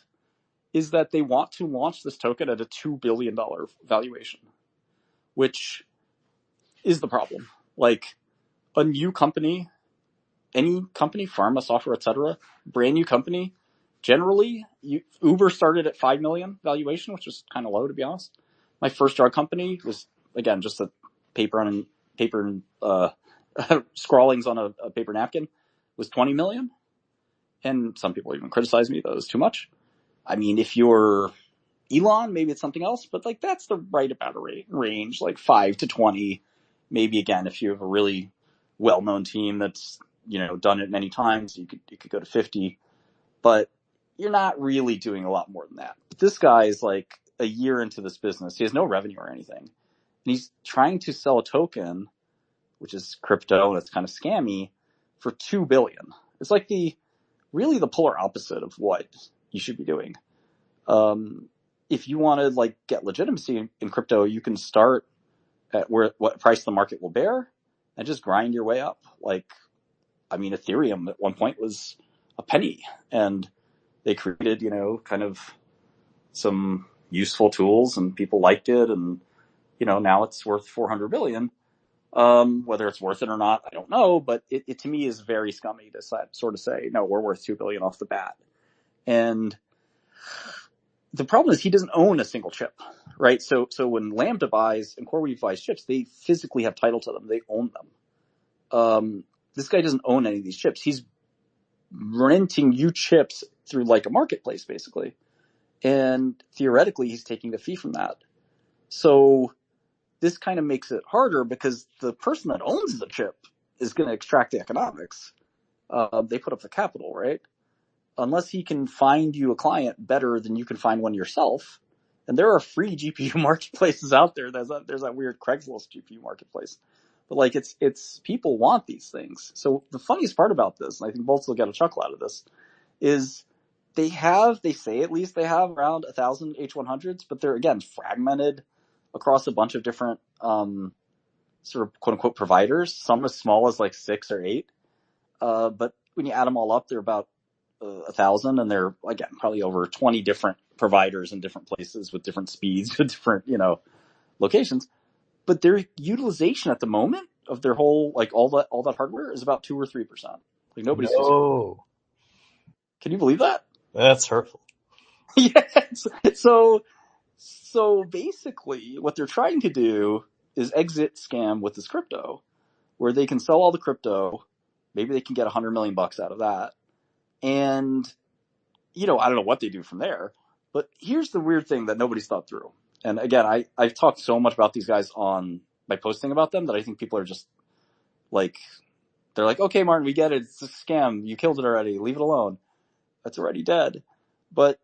is that they want to launch this token at a $2 billion valuation, which is the problem. Like a new company, any company, pharma, software, etc., brand new company, generally, Uber started at 5 million valuation, which is kind of low to be honest. My first drug company was, again, just a paper and scrawlings on a paper napkin, was 20 million. And some people even criticize me that it was too much. I mean, if you're Elon, maybe it's something else, but like that's the right about a range, like 5 to 20. Maybe again, if you have a really well-known team that's, done it many times, you could go to 50, but you're not really doing a lot more than that. This guy is like a year into this business. He has no revenue or anything. And he's trying to sell a token, which is crypto and it's kind of scammy, for $2 billion. It's like really the polar opposite of what you should be doing. If you want to like get legitimacy in crypto, you can start at what price the market will bear and just grind your way up. Like, I mean, Ethereum at one point was a penny and they created, kind of some useful tools and people liked it. And, now it's worth 400 billion. Whether it's worth it or not, I don't know, but it to me is very scummy to sort of say, no, we're worth 2 billion off the bat. And the problem is he doesn't own a single chip, right? So when Lambda buys and CoreWeave buys chips, they physically have title to them. They own them. This guy doesn't own any of these chips. He's renting you chips through like a marketplace, basically. And theoretically, he's taking a fee from that. So this kind of makes it harder because the person that owns the chip is going to extract the economics. They put up the capital, right? Unless he can find you a client better than you can find one yourself. And there are free GPU marketplaces out there. There's that weird Craigslist GPU marketplace. But like it's people want these things. So the funniest part about this, and I think Boltz will get a chuckle out of this, is they say at least they have around 1,000 H100s, but they're again fragmented across a bunch of different sort of quote unquote providers, some as small as like 6 or 8. But when you add them all up, they're about 1,000, and they're again probably over 20 different providers in different places with different speeds, with different locations. But their utilization at the moment of their whole like all that hardware is about 2 or 3%. Like nobody's using it. Can you believe that?
That's hurtful.
Yes. So basically, what they're trying to do is exit scam with this crypto, where they can sell all the crypto. Maybe they can get $100 million out of that. And, I don't know what they do from there. But here's the weird thing that nobody's thought through. And again, I've talked so much about these guys by posting about them that I think people are just like, they're like, okay, Martin, we get it. It's a scam. You killed it already. Leave it alone. That's already dead. But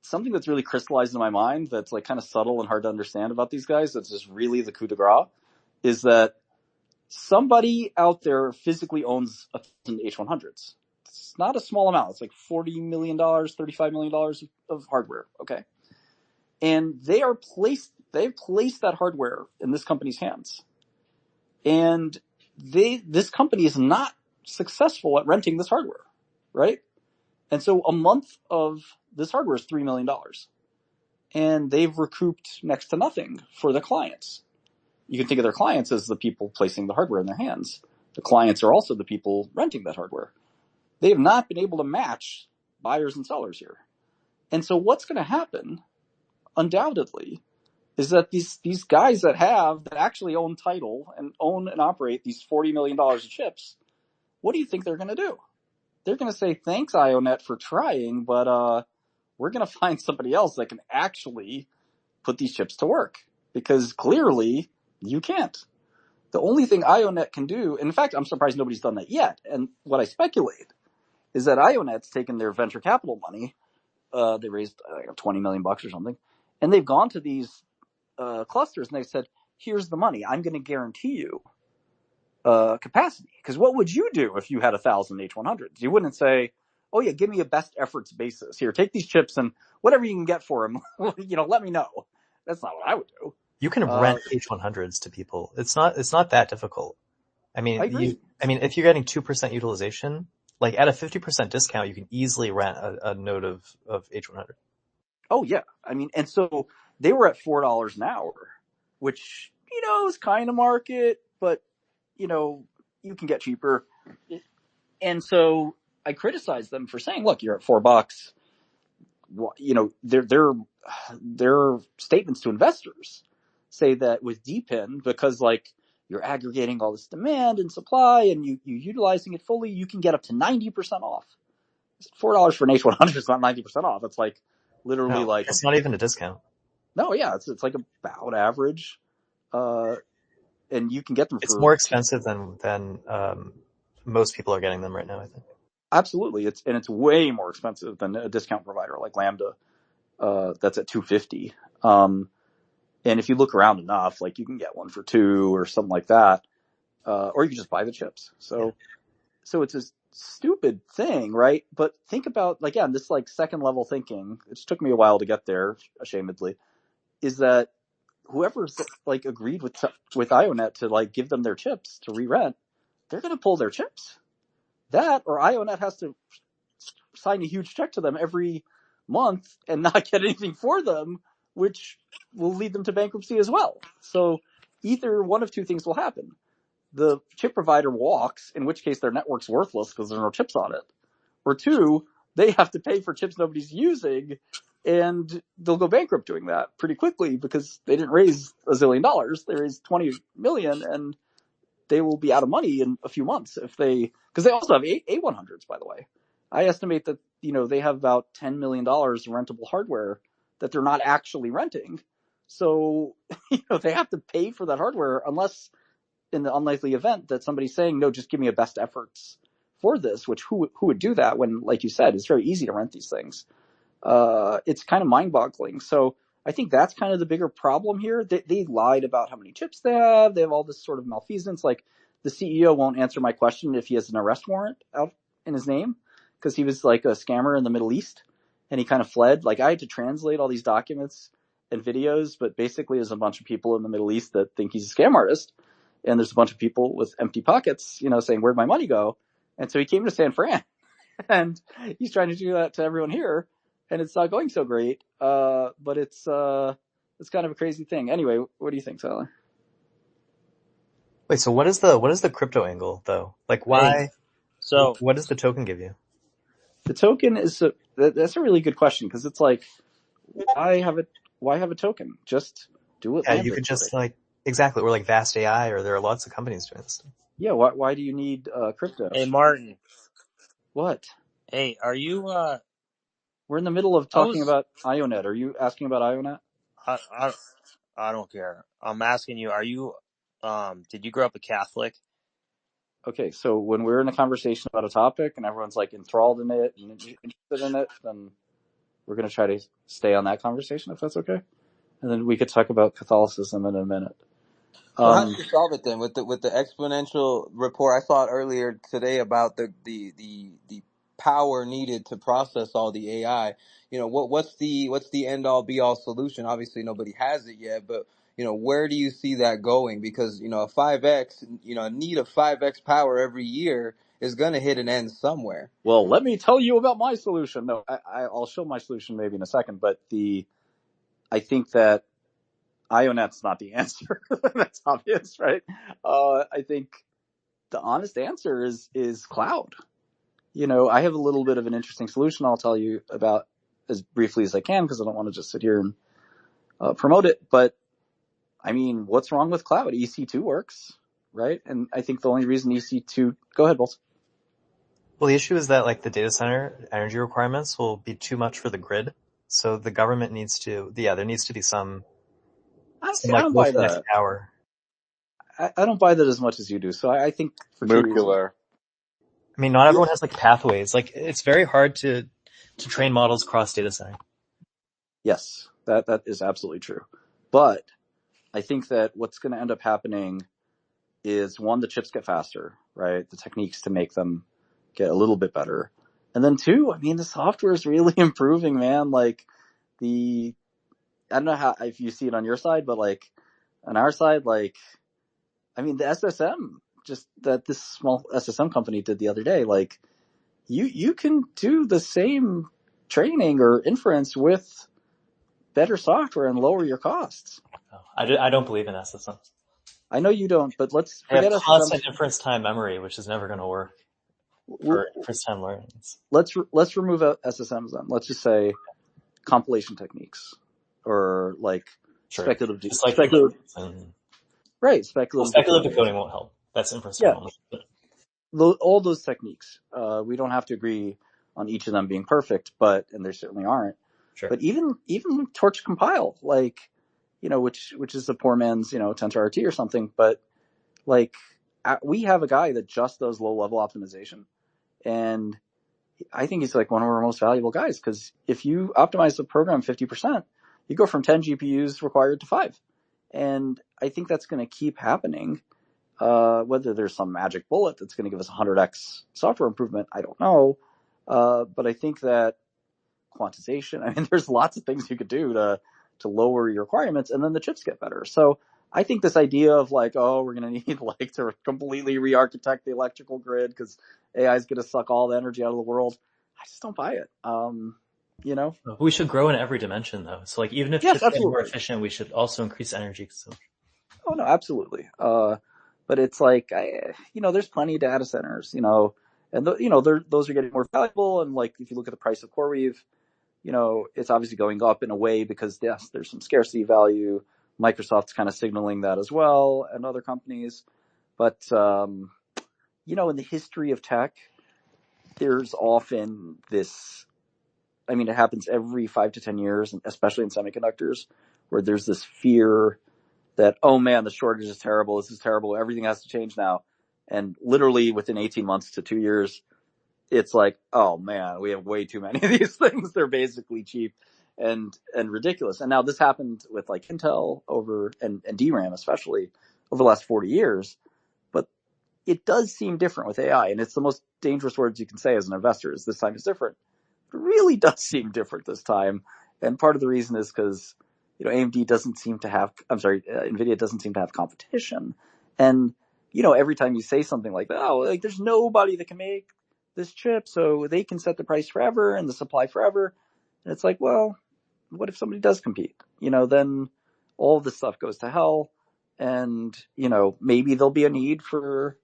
something that's really crystallized in my mind that's like kind of subtle and hard to understand about these guys, that's just really the coup de grace, is that somebody out there physically owns 1,000 H100s. It's not a small amount. It's like $40 million, $35 million of hardware. Okay. And they've placed that hardware in this company's hands. And this company is not successful at renting this hardware, right? And so a month of this hardware is $3 million. And they've recouped next to nothing for the clients. You can think of their clients as the people placing the hardware in their hands. The clients are also the people renting that hardware. They have not been able to match buyers and sellers here. And so what's going to happen, undoubtedly, is that these guys that actually own title and own and operate these $40 million of chips, what do you think they're going to do? They're going to say, thanks, IONET, for trying, but we're going to find somebody else that can actually put these chips to work. Because clearly, you can't. The only thing IONET can do, and in fact, I'm surprised nobody's done that yet. And what I speculate is that IONET's taken their venture capital money. They raised $20 million or something. And they've gone to these
clusters, and they said, here's the money. I'm going to guarantee you capacity. Because what would you do if you had 1,000 H100s? You wouldn't say, oh yeah, give me a best efforts basis. Here, take these chips and whatever you can get for them, let me know. That's not what I would do.
You can rent H100s to people. It's not that difficult. I mean,
I agree.
if you're getting 2% utilization, like at a 50% discount, you can easily rent a node of H100.
Oh yeah. I mean, and so they were at $4 an hour, which, is kind of market, but, you can get cheaper. And so I criticized them for saying, look, you're at $4. Their statements to investors say that with DPIN, because you're aggregating all this demand and supply and you utilizing it fully, you can get up to 90% off. $4 for an H100 is not 90% off. It's literally
it's not even a discount.
No, yeah, it's about average, and you can get them.
It's more expensive than most people are getting them right now, I think.
Absolutely, it's way more expensive than a discount provider like Lambda. That's at $250. And if you look around enough, you can get one for $2 or something like that, or you can just buy the chips. So it's a stupid thing, right? But think about again, this second level thinking. It took me a while to get there, ashamedly. Is that whoever's agreed with IONET to give them their chips to re-rent, they're going to pull their chips. That or IONET has to sign a huge check to them every month and not get anything for them, which will lead them to bankruptcy as well. So either one of two things will happen. The chip provider walks, in which case their network's worthless because there's no chips on it. Or two, they have to pay for chips nobody's using, and they'll go bankrupt doing that pretty quickly because they didn't raise $1 zillion. They raised 20 million, and they will be out of money in a few months because they also have A100s, by the way. I estimate that, they have about $10 million of rentable hardware that they're not actually renting. So, they have to pay for that hardware unless in the unlikely event that somebody's saying, no, just give me a best efforts for this, which who would do that when, like you said, it's very easy to rent these things. It's kind of mind boggling. So I think that's kind of the bigger problem here. They lied about how many chips they have. They have all this sort of malfeasance. The CEO won't answer my question if he has an arrest warrant out in his name because he was a scammer in the Middle East and he kind of fled. I had to translate all these documents and videos, but basically there's a bunch of people in the Middle East that think he's a scam artist. And there's a bunch of people with empty pockets, saying, where'd my money go? And so he came to San Fran and he's trying to do that to everyone here. And it's not going so great. But it's kind of a crazy thing. Anyway, what do you think, Tyler?
Wait, so what is the crypto angle though? Why? So what does the token give you?
The token that's a really good question because it's why have a token? Just do it.
Yeah, you could just exactly, or Vast AI, or there are lots of companies doing this stuff.
Yeah, why do you need crypto?
Hey, Martin.
What?
Hey, are you
We're in the middle of talking about IONET. Are you asking about IONET?
I don't care. I'm asking you, are you did you grow up a Catholic?
Okay, so when we're in a conversation about a topic and everyone's enthralled in it and interested in it, then we're going to try to stay on that conversation if that's okay. And then we could talk about Catholicism in a minute.
So how do you solve it then with the exponential report? I saw it earlier today about the power needed to process all the AI. What's the end all be all solution? Obviously nobody has it yet, but where do you see that going? Because a 5x, a need of 5x power every year is going to hit an end somewhere.
Well, let me tell you about my solution. No, I'll show my solution maybe in a second, but I think that IONET's not the answer. That's obvious, right? I think the honest answer is cloud. I have a little bit of an interesting solution I'll tell you about as briefly as I can because I don't want to just sit here and promote it. But I mean, what's wrong with cloud? EC2 works, right? And I think the only reason EC2, go ahead, Bolt.
Well, the issue is that the data center energy requirements will be too much for the grid. So the government there needs to be some
I don't buy that.
Power.
I don't buy that as much as you do. So I think for
nuclear.
I mean, not everyone has pathways. It's very hard to train models cross data center.
Yes, that is absolutely true. But I think that what's going to end up happening is, one, the chips get faster, right? The techniques to make them get a little bit better. And then two, I mean, the software is really improving, man. Like I don't know how, if you see it on your side, but like on our side, like, I mean, the SSM, just that this small SSM company did the other day, like you can do the same training or inference with better software and lower your costs.
Oh, I don't believe in SSM.
I know you don't, but let's
They have
forget SSM.
constant inference time memory, which is never going to work for inference time learnings.
Let's remove SSMs then. Let's just say compilation techniques, or like
Sure.
speculative,
Just like
speculative
speculative
decoding.
decoding won't help. That's inference time only.
All those techniques. We don't have to agree on each of them being perfect, and there certainly aren't.
Sure.
But even torch compile, like, which is the poor man's, tensor RT or something. But like, we have a guy that just does low level optimization, and I think he's like one of our most valuable guys, because if you optimize the program 50%, you go from 10 GPUs required to 5. And I think that's going to keep happening. Whether there's some magic bullet that's going to give us 100x software improvement, I don't know. But I think that quantization, I mean, there's lots of things you could do to lower your requirements, and then the chips get better. So I think this idea of like, oh, we're going to need like to completely re-architect the electrical grid because AI is going to suck all the energy out of the world, I just don't buy it.
We should grow in every dimension, though. So like, even if
Yes,
chips get more
absolutely.
efficient, we should also increase energy consumption.
Oh no, absolutely. But it's like, there's plenty of data centers, and those are getting more valuable. And like, if you look at the price of CoreWeave, it's obviously going up in a way because, yes, there's some scarcity value. Microsoft's kind of signaling that as well, and other companies. But, in the history of tech, there's often this, I mean, it happens every 5 to 10 years, especially in semiconductors, where there's this fear that, oh man, the shortage is terrible. This is terrible. Everything has to change now. And literally within 18 months to 2 years, it's like, oh man, we have way too many of these things. They're basically cheap and ridiculous. And now this happened with like Intel and DRAM, especially over the last 40 years. But it does seem different with AI. And it's the most dangerous words you can say as an investor is this time is different. It really does seem different this time. And part of the reason is because, NVIDIA doesn't seem to have competition. And, every time you say something like that, oh, like there's nobody that can make this chip, so they can set the price forever and the supply forever. And it's like, well, what if somebody does compete? Then all of this stuff goes to hell. And, maybe there'll be a need for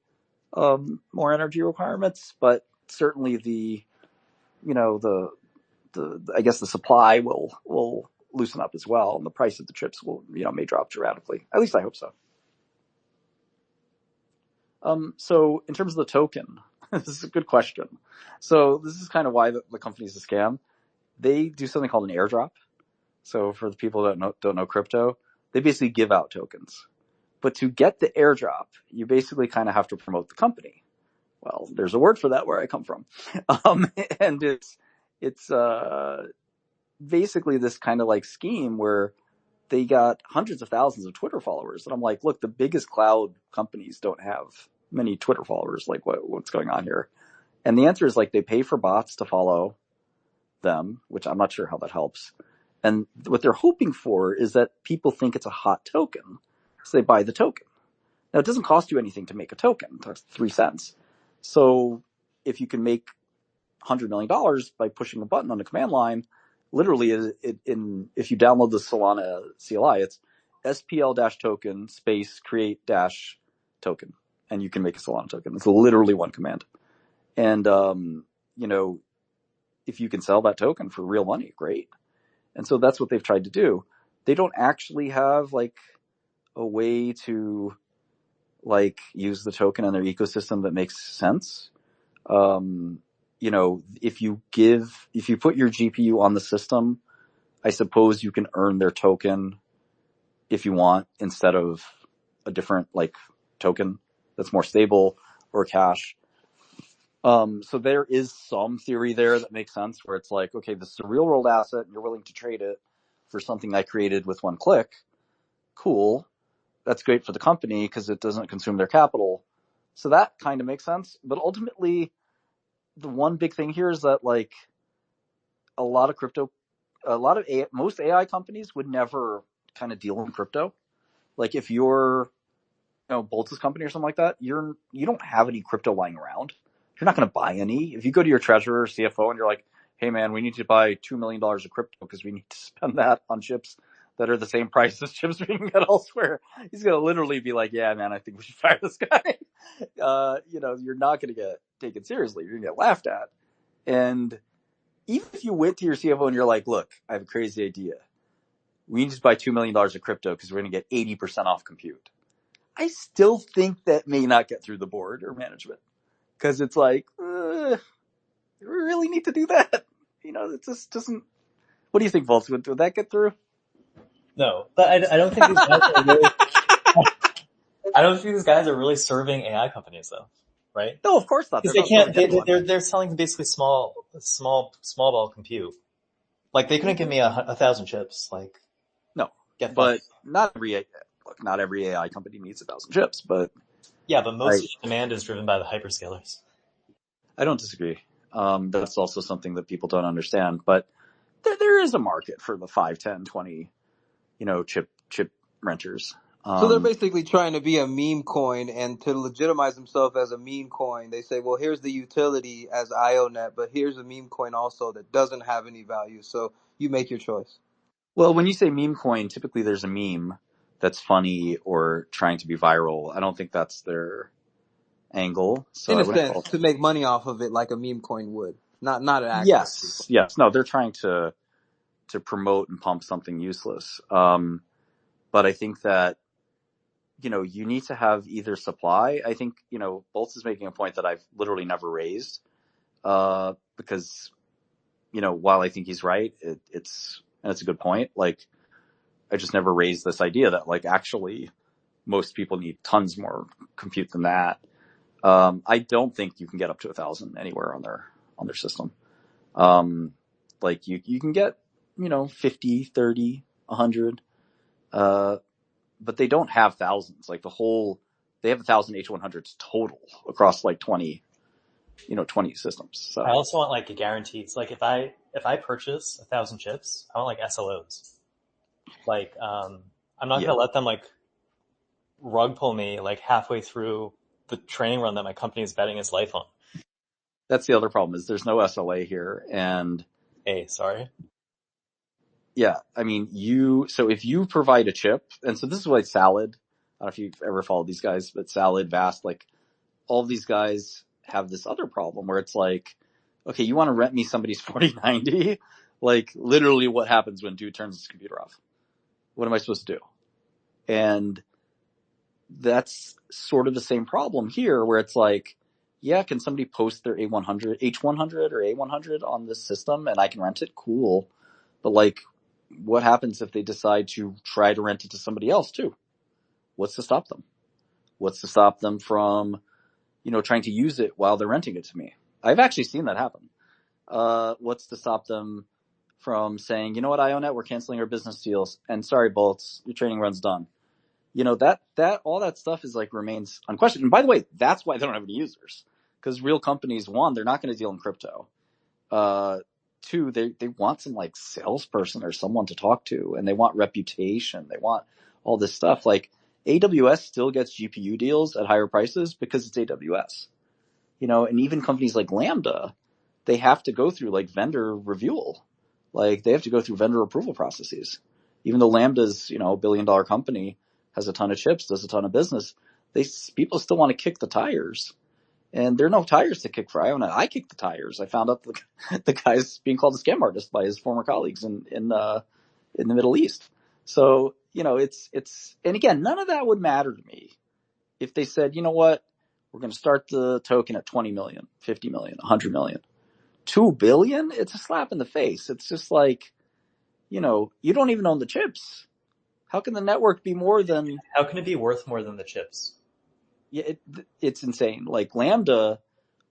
more energy requirements, but certainly I guess the supply will loosen up as well, and the price of the chips may drop dramatically. At least I hope so. So in terms of the token, this is a good question. So this is kind of why the company is a scam. They do something called an airdrop. So for the people that don't know crypto, they basically give out tokens. But to get the airdrop, you basically kind of have to promote the company. Well, there's a word for that where I come from. And it's basically this kind of like scheme where they got hundreds of thousands of Twitter followers. And I'm like, look, the biggest cloud companies don't have many Twitter followers. Like what's going on here? And the answer is like they pay for bots to follow them, which I'm not sure how that helps. And what they're hoping for is that people think it's a hot token. So they buy the token. Now it doesn't cost you anything to make a token. It costs 3 cents. So if you can make $100 million by pushing a button on a command line, literally if you download the Solana CLI, it's SPL-token space create-token, and you can make a Solana token. It's literally one command. And, if you can sell that token for real money, great. And so that's what they've tried to do. They don't actually have like a way to like use the token in their ecosystem that makes sense. If you put your GPU on the system, I suppose you can earn their token if you want, instead of a different like token that's more stable or cash. So there is some theory there that makes sense, where it's like, okay, this is a real world asset and you're willing to trade it for something I created with one click. Cool. that's great for the company because it doesn't consume their capital. So that kind of makes sense. But ultimately, the one big thing here is that like most AI companies would never kind of deal in crypto. Like if you're, Boltz's company or something like that, you don't have any crypto lying around. You're not going to buy any. If you go to your treasurer or CFO and you're like, hey man, we need to buy $2 million of crypto because we need to spend that on chips that are the same price as chips we can get elsewhere, he's going to literally be like, yeah man, I think we should fire this guy. You're not going to get taken seriously. You're going to get laughed at. And even if you went to your CFO and you're like, look, I have a crazy idea. We need to buy $2 million of crypto because we're going to get 80% off compute. I still think that may not get through the board or management because it's like, we really need to do that. It just doesn't. What do you think, Volts? Would that get through?
No, but I don't think these guys are really. I don't think these guys are really serving AI companies though, right?
No, of course not.
Because
They're not serving anyone.
They're selling basically small ball compute. Like they couldn't give me 1,000 chips. Like
no,
but
not every AI company needs 1,000 chips. But
yeah, but most demand is driven by the hyperscalers.
I don't disagree. That's also something that people don't understand. But there is a market for the 5, 10, 20, chip renters.
So they're basically trying to be a meme coin, and to legitimize themselves as a meme coin, they say, well, here's the utility as IONET, but here's a meme coin also that doesn't have any value. So you make your choice.
Well, when you say meme coin, typically there's a meme that's funny or trying to be viral. I don't think that's their angle. So
in a sense, to make money off of it like a meme coin would. Not an actual.
Yes. No, they're trying to promote and pump something useless. But I think that, you need to have either supply. I think, Boltz is making a point that I've literally never raised, because, while I think he's right, it's a good point. Like, I just never raised this idea that like, actually most people need tons more compute than that. I don't think you can get up to 1,000 anywhere on their system. Like you can get, 50, 30, 100, but they don't have thousands. Like they have 1,000 H100s total across like 20 systems. So
I also want like guarantees. Like if I purchase 1,000 chips, I want like SLOs. Like, I'm not going to let them like rug pull me like halfway through the training run that my company is betting its life on.
That's the other problem is there's no SLA here. And
sorry.
Yeah. I mean, so if you provide a chip, and so this is like Salad. I don't know if you've ever followed these guys, but Salad, Vast, like all of these guys have this other problem where it's like, okay, you want to rent me somebody's 4090? Like literally what happens when dude turns his computer off? What am I supposed to do? And that's sort of the same problem here where it's like, yeah, can somebody post their H100 or A100 on this system and I can rent it? Cool. But like, what happens if they decide to try to rent it to somebody else too? What's to stop them? What's to stop them from, trying to use it while they're renting it to me? I've actually seen that happen. What's to stop them from saying, you know what, IONET, we're canceling our business deals. And sorry, Boltz, your training run's done. That all that stuff is like remains unquestioned. And by the way, that's why they don't have any users. Because real companies, one, they're not going to deal in crypto. Two, they want some like salesperson or someone to talk to, and they want reputation. They want all this stuff. Like AWS still gets GPU deals at higher prices because it's AWS. And even companies like Lambda, they have to go through like vendor review. Like they have to go through vendor approval processes. Even though Lambda's, a $1 billion company, has a ton of chips, does a ton of business, people still want to kick the tires. And there are no tires to kick for IONET. I kicked the tires. I found out the guy's being called a scam artist by his former colleagues in the Middle East. So, it's, and again, none of that would matter to me if they said, you know what, we're going to start the token at 20 million, 50 million, 100 million, 2 billion. It's a slap in the face. It's just like, you don't even own the chips. How can the network be more than?
How can it be worth more than the chips?
Yeah, it's insane. Like Lambda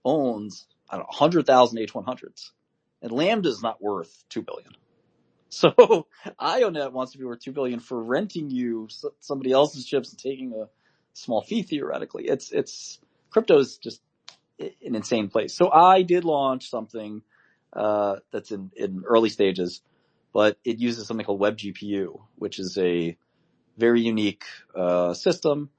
owns 100,000 H100s, and Lambda's not worth 2 billion. So IONET wants to be worth $2 billion for renting you somebody else's chips and taking a small fee. Theoretically, it's crypto is just an insane place. So I did launch something that's in early stages, but it uses something called WebGPU, which is a very unique system.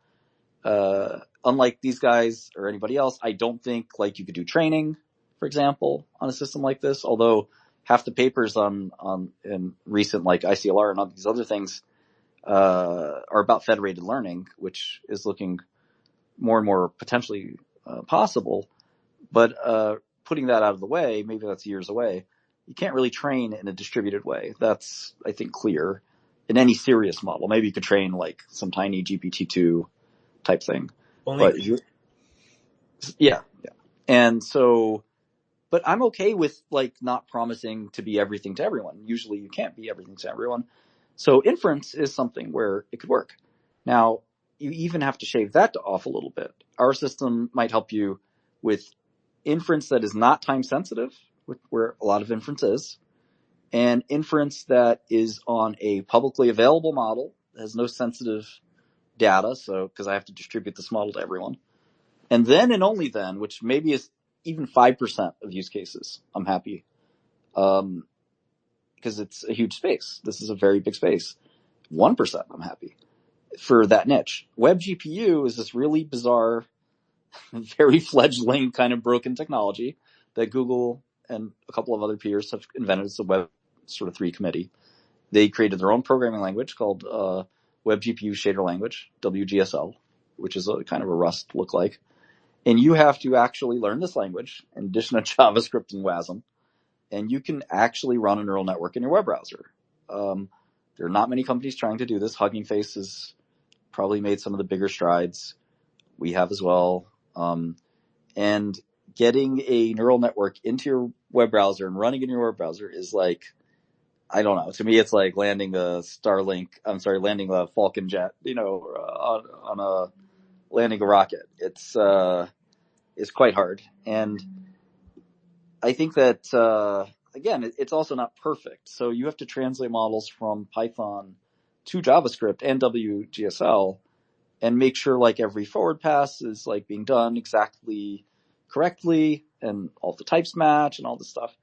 Unlike these guys or anybody else, I don't think like you could do training, for example, on a system like this. Although half the papers in recent like ICLR and all these other things are about federated learning, which is looking more and more potentially possible. But putting that out of the way, maybe that's years away. You can't really train in a distributed way. That's, I think, clear in any serious model. Maybe you could train like some tiny GPT-2 type thing. But yeah. And so, but I'm okay with like not promising to be everything to everyone. Usually you can't be everything to everyone. So inference is something where it could work. Now, you even have to shave that off a little bit. Our system might help you with inference that is not time sensitive, where a lot of inference is, and inference that is on a publicly available model that has no sensitive data. So, because I have to distribute this model to everyone. And then and only then, which maybe is even 5% of use cases, I'm happy. Because it's a huge space. This is a very big space. 1%, I'm happy for that niche. WebGPU is this really bizarre, very fledgling kind of broken technology that Google and a couple of other peers have invented. It's a Web sort of 3 committee. They created their own programming language called WebGPU Shader Language, WGSL, which is a kind of a Rust look-like. And you have to actually learn this language in addition to JavaScript and WASM. And you can actually run a neural network in your web browser. There are not many companies trying to do this. Hugging Face has probably made some of the bigger strides. We have as well. And getting a neural network into your web browser and running in your web browser is like, I don't know. To me, it's like landing the Falcon jet, landing a rocket. It's quite hard. And I think that, again, it's also not perfect. So you have to translate models from Python to JavaScript and WGSL and make sure like every forward pass is like being done exactly correctly and all the types match and all this stuff.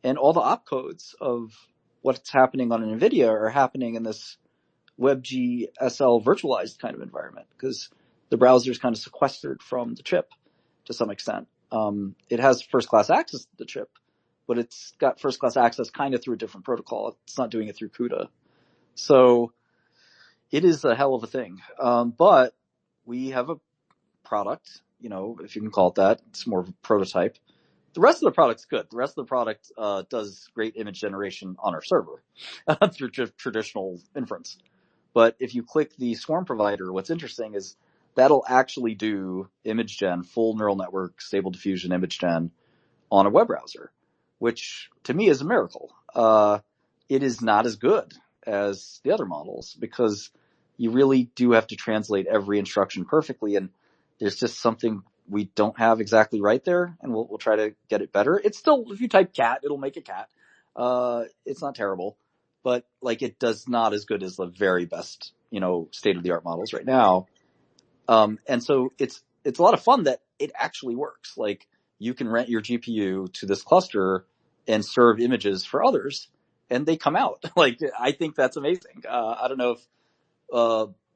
And all the opcodes of what's happening on an NVIDIA are happening in this WebGSL virtualized kind of environment because the browser is kind of sequestered from the chip to some extent. It has first-class access to the chip, but it's got first-class access kind of through a different protocol. It's not doing it through CUDA. So it is a hell of a thing. But we have a product, if you can call it that. It's more of a prototype. The rest of the product's good. The rest of the product does great image generation on our server through traditional inference. But if you click the Swarm provider, what's interesting is that'll actually do image gen, full neural network, stable diffusion image gen on a web browser, which to me is a miracle. It is not as good as the other models because you really do have to translate every instruction perfectly. And there's just something we don't have exactly right there. And we'll try to get it better. It's still, if you type cat, it'll make a cat. It's not terrible, but like it does not as good as the very best, state of the art models right now. And so it's a lot of fun that it actually works. Like you can rent your GPU to this cluster and serve images for others and they come out. Like, I think that's amazing. I don't know if,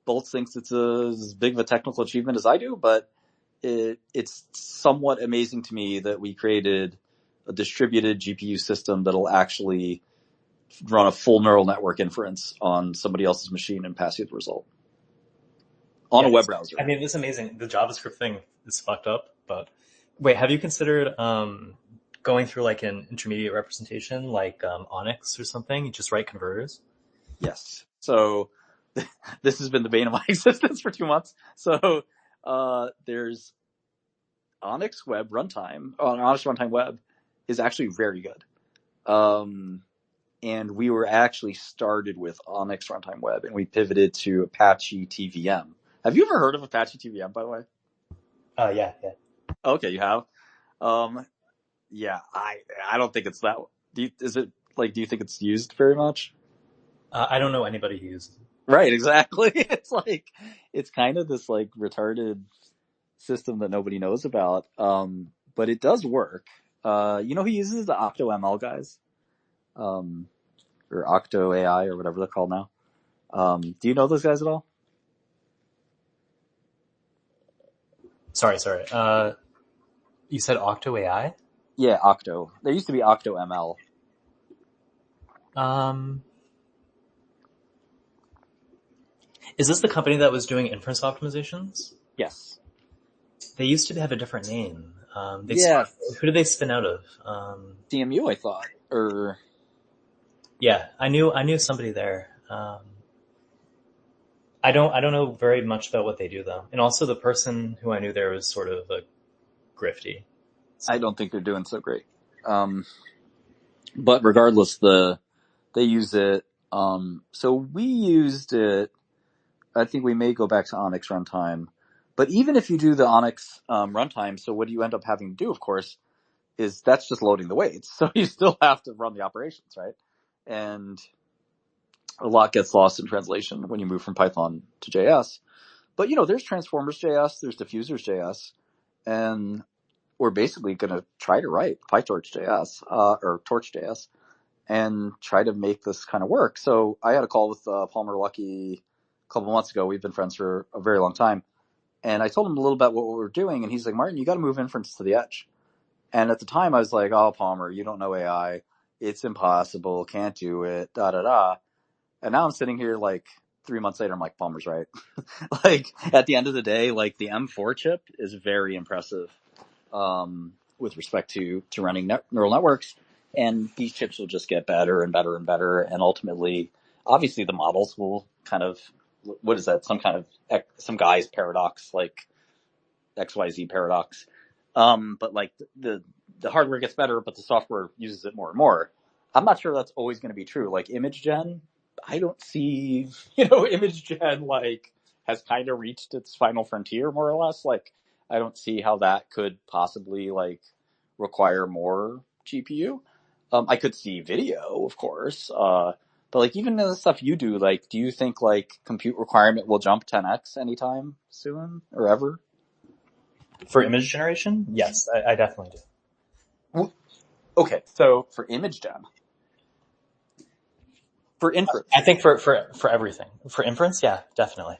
Boltz thinks it's as big of a technical achievement as I do, but it's somewhat amazing to me that we created a distributed GPU system that'll actually run a full neural network inference on somebody else's machine and pass you the result on a web browser.
I mean, it's amazing. The JavaScript thing is fucked up, but wait, have you considered going through like an intermediate representation like Onyx or something? You just write converters?
Yes. So this has been the bane of my existence for 2 months. So there's Onyx Web runtime. Onyx Runtime Web is actually very good. And we were actually started with Onyx Runtime Web and we pivoted to Apache TVM. Have you ever heard of Apache TVM, by the way?
Yeah.
Okay, you have? Yeah, I don't think it's that. Do you think it's used very much?
I don't know anybody who uses it.
Right, exactly. It's kind of this like retarded system that nobody knows about. But it does work. Who uses the OctoML guys? Or Octo AI or whatever they're called now. Do you know those guys at all?
Sorry. You said Octo AI?
Yeah, Octo. There used to be OctoML.
Is this the company that was doing inference optimizations?
Yes.
They used to have a different name.
Yes.
Who did they spin out of?
CMU, I thought. Or
yeah, I knew somebody there. I don't know very much about what they do though. And also the person who I knew there was sort of a grifty. So.
I don't think they're doing so great. But regardless, they use it. So we used it. I think we may go back to Onyx runtime. But even if you do the Onyx runtime, so what you end up having to do, of course, is that's just loading the weights. So you still have to run the operations, right? And a lot gets lost in translation when you move from Python to JS. But, there's transformers.js, there's diffusers.js, and we're basically going to try to write PyTorch.js, or Torch.js, and try to make this kind of work. So I had a call with Palmer Luckey a couple months ago. We've been friends for a very long time. And I told him a little about what we were doing, and he's like, Martin, you got to move inference to the edge. And at the time I was like, oh, Palmer, you don't know AI. It's impossible. Can't do it. Da, da, da. And now I'm sitting here like 3 months later, I'm like, Palmer's right. Like at the end of the day, like the M4 chip is very impressive, with respect to running neural networks. And these chips will just get better and better and better. And ultimately, obviously the models will kind of, what is that? Some guy's paradox, like XYZ paradox. But like the hardware gets better, but the software uses it more and more. I'm not sure that's always going to be true. Like image gen, I don't see, image gen like has kind of reached its final frontier more or less. Like I don't see how that could possibly like require more GPU. I could see video, of course. But like even the stuff you do, like, do you think like compute requirement will jump 10x anytime soon or ever?
For image generation? Yes, I definitely do.
Okay, so for image gen, for inference,
I think for everything. For inference, yeah, definitely.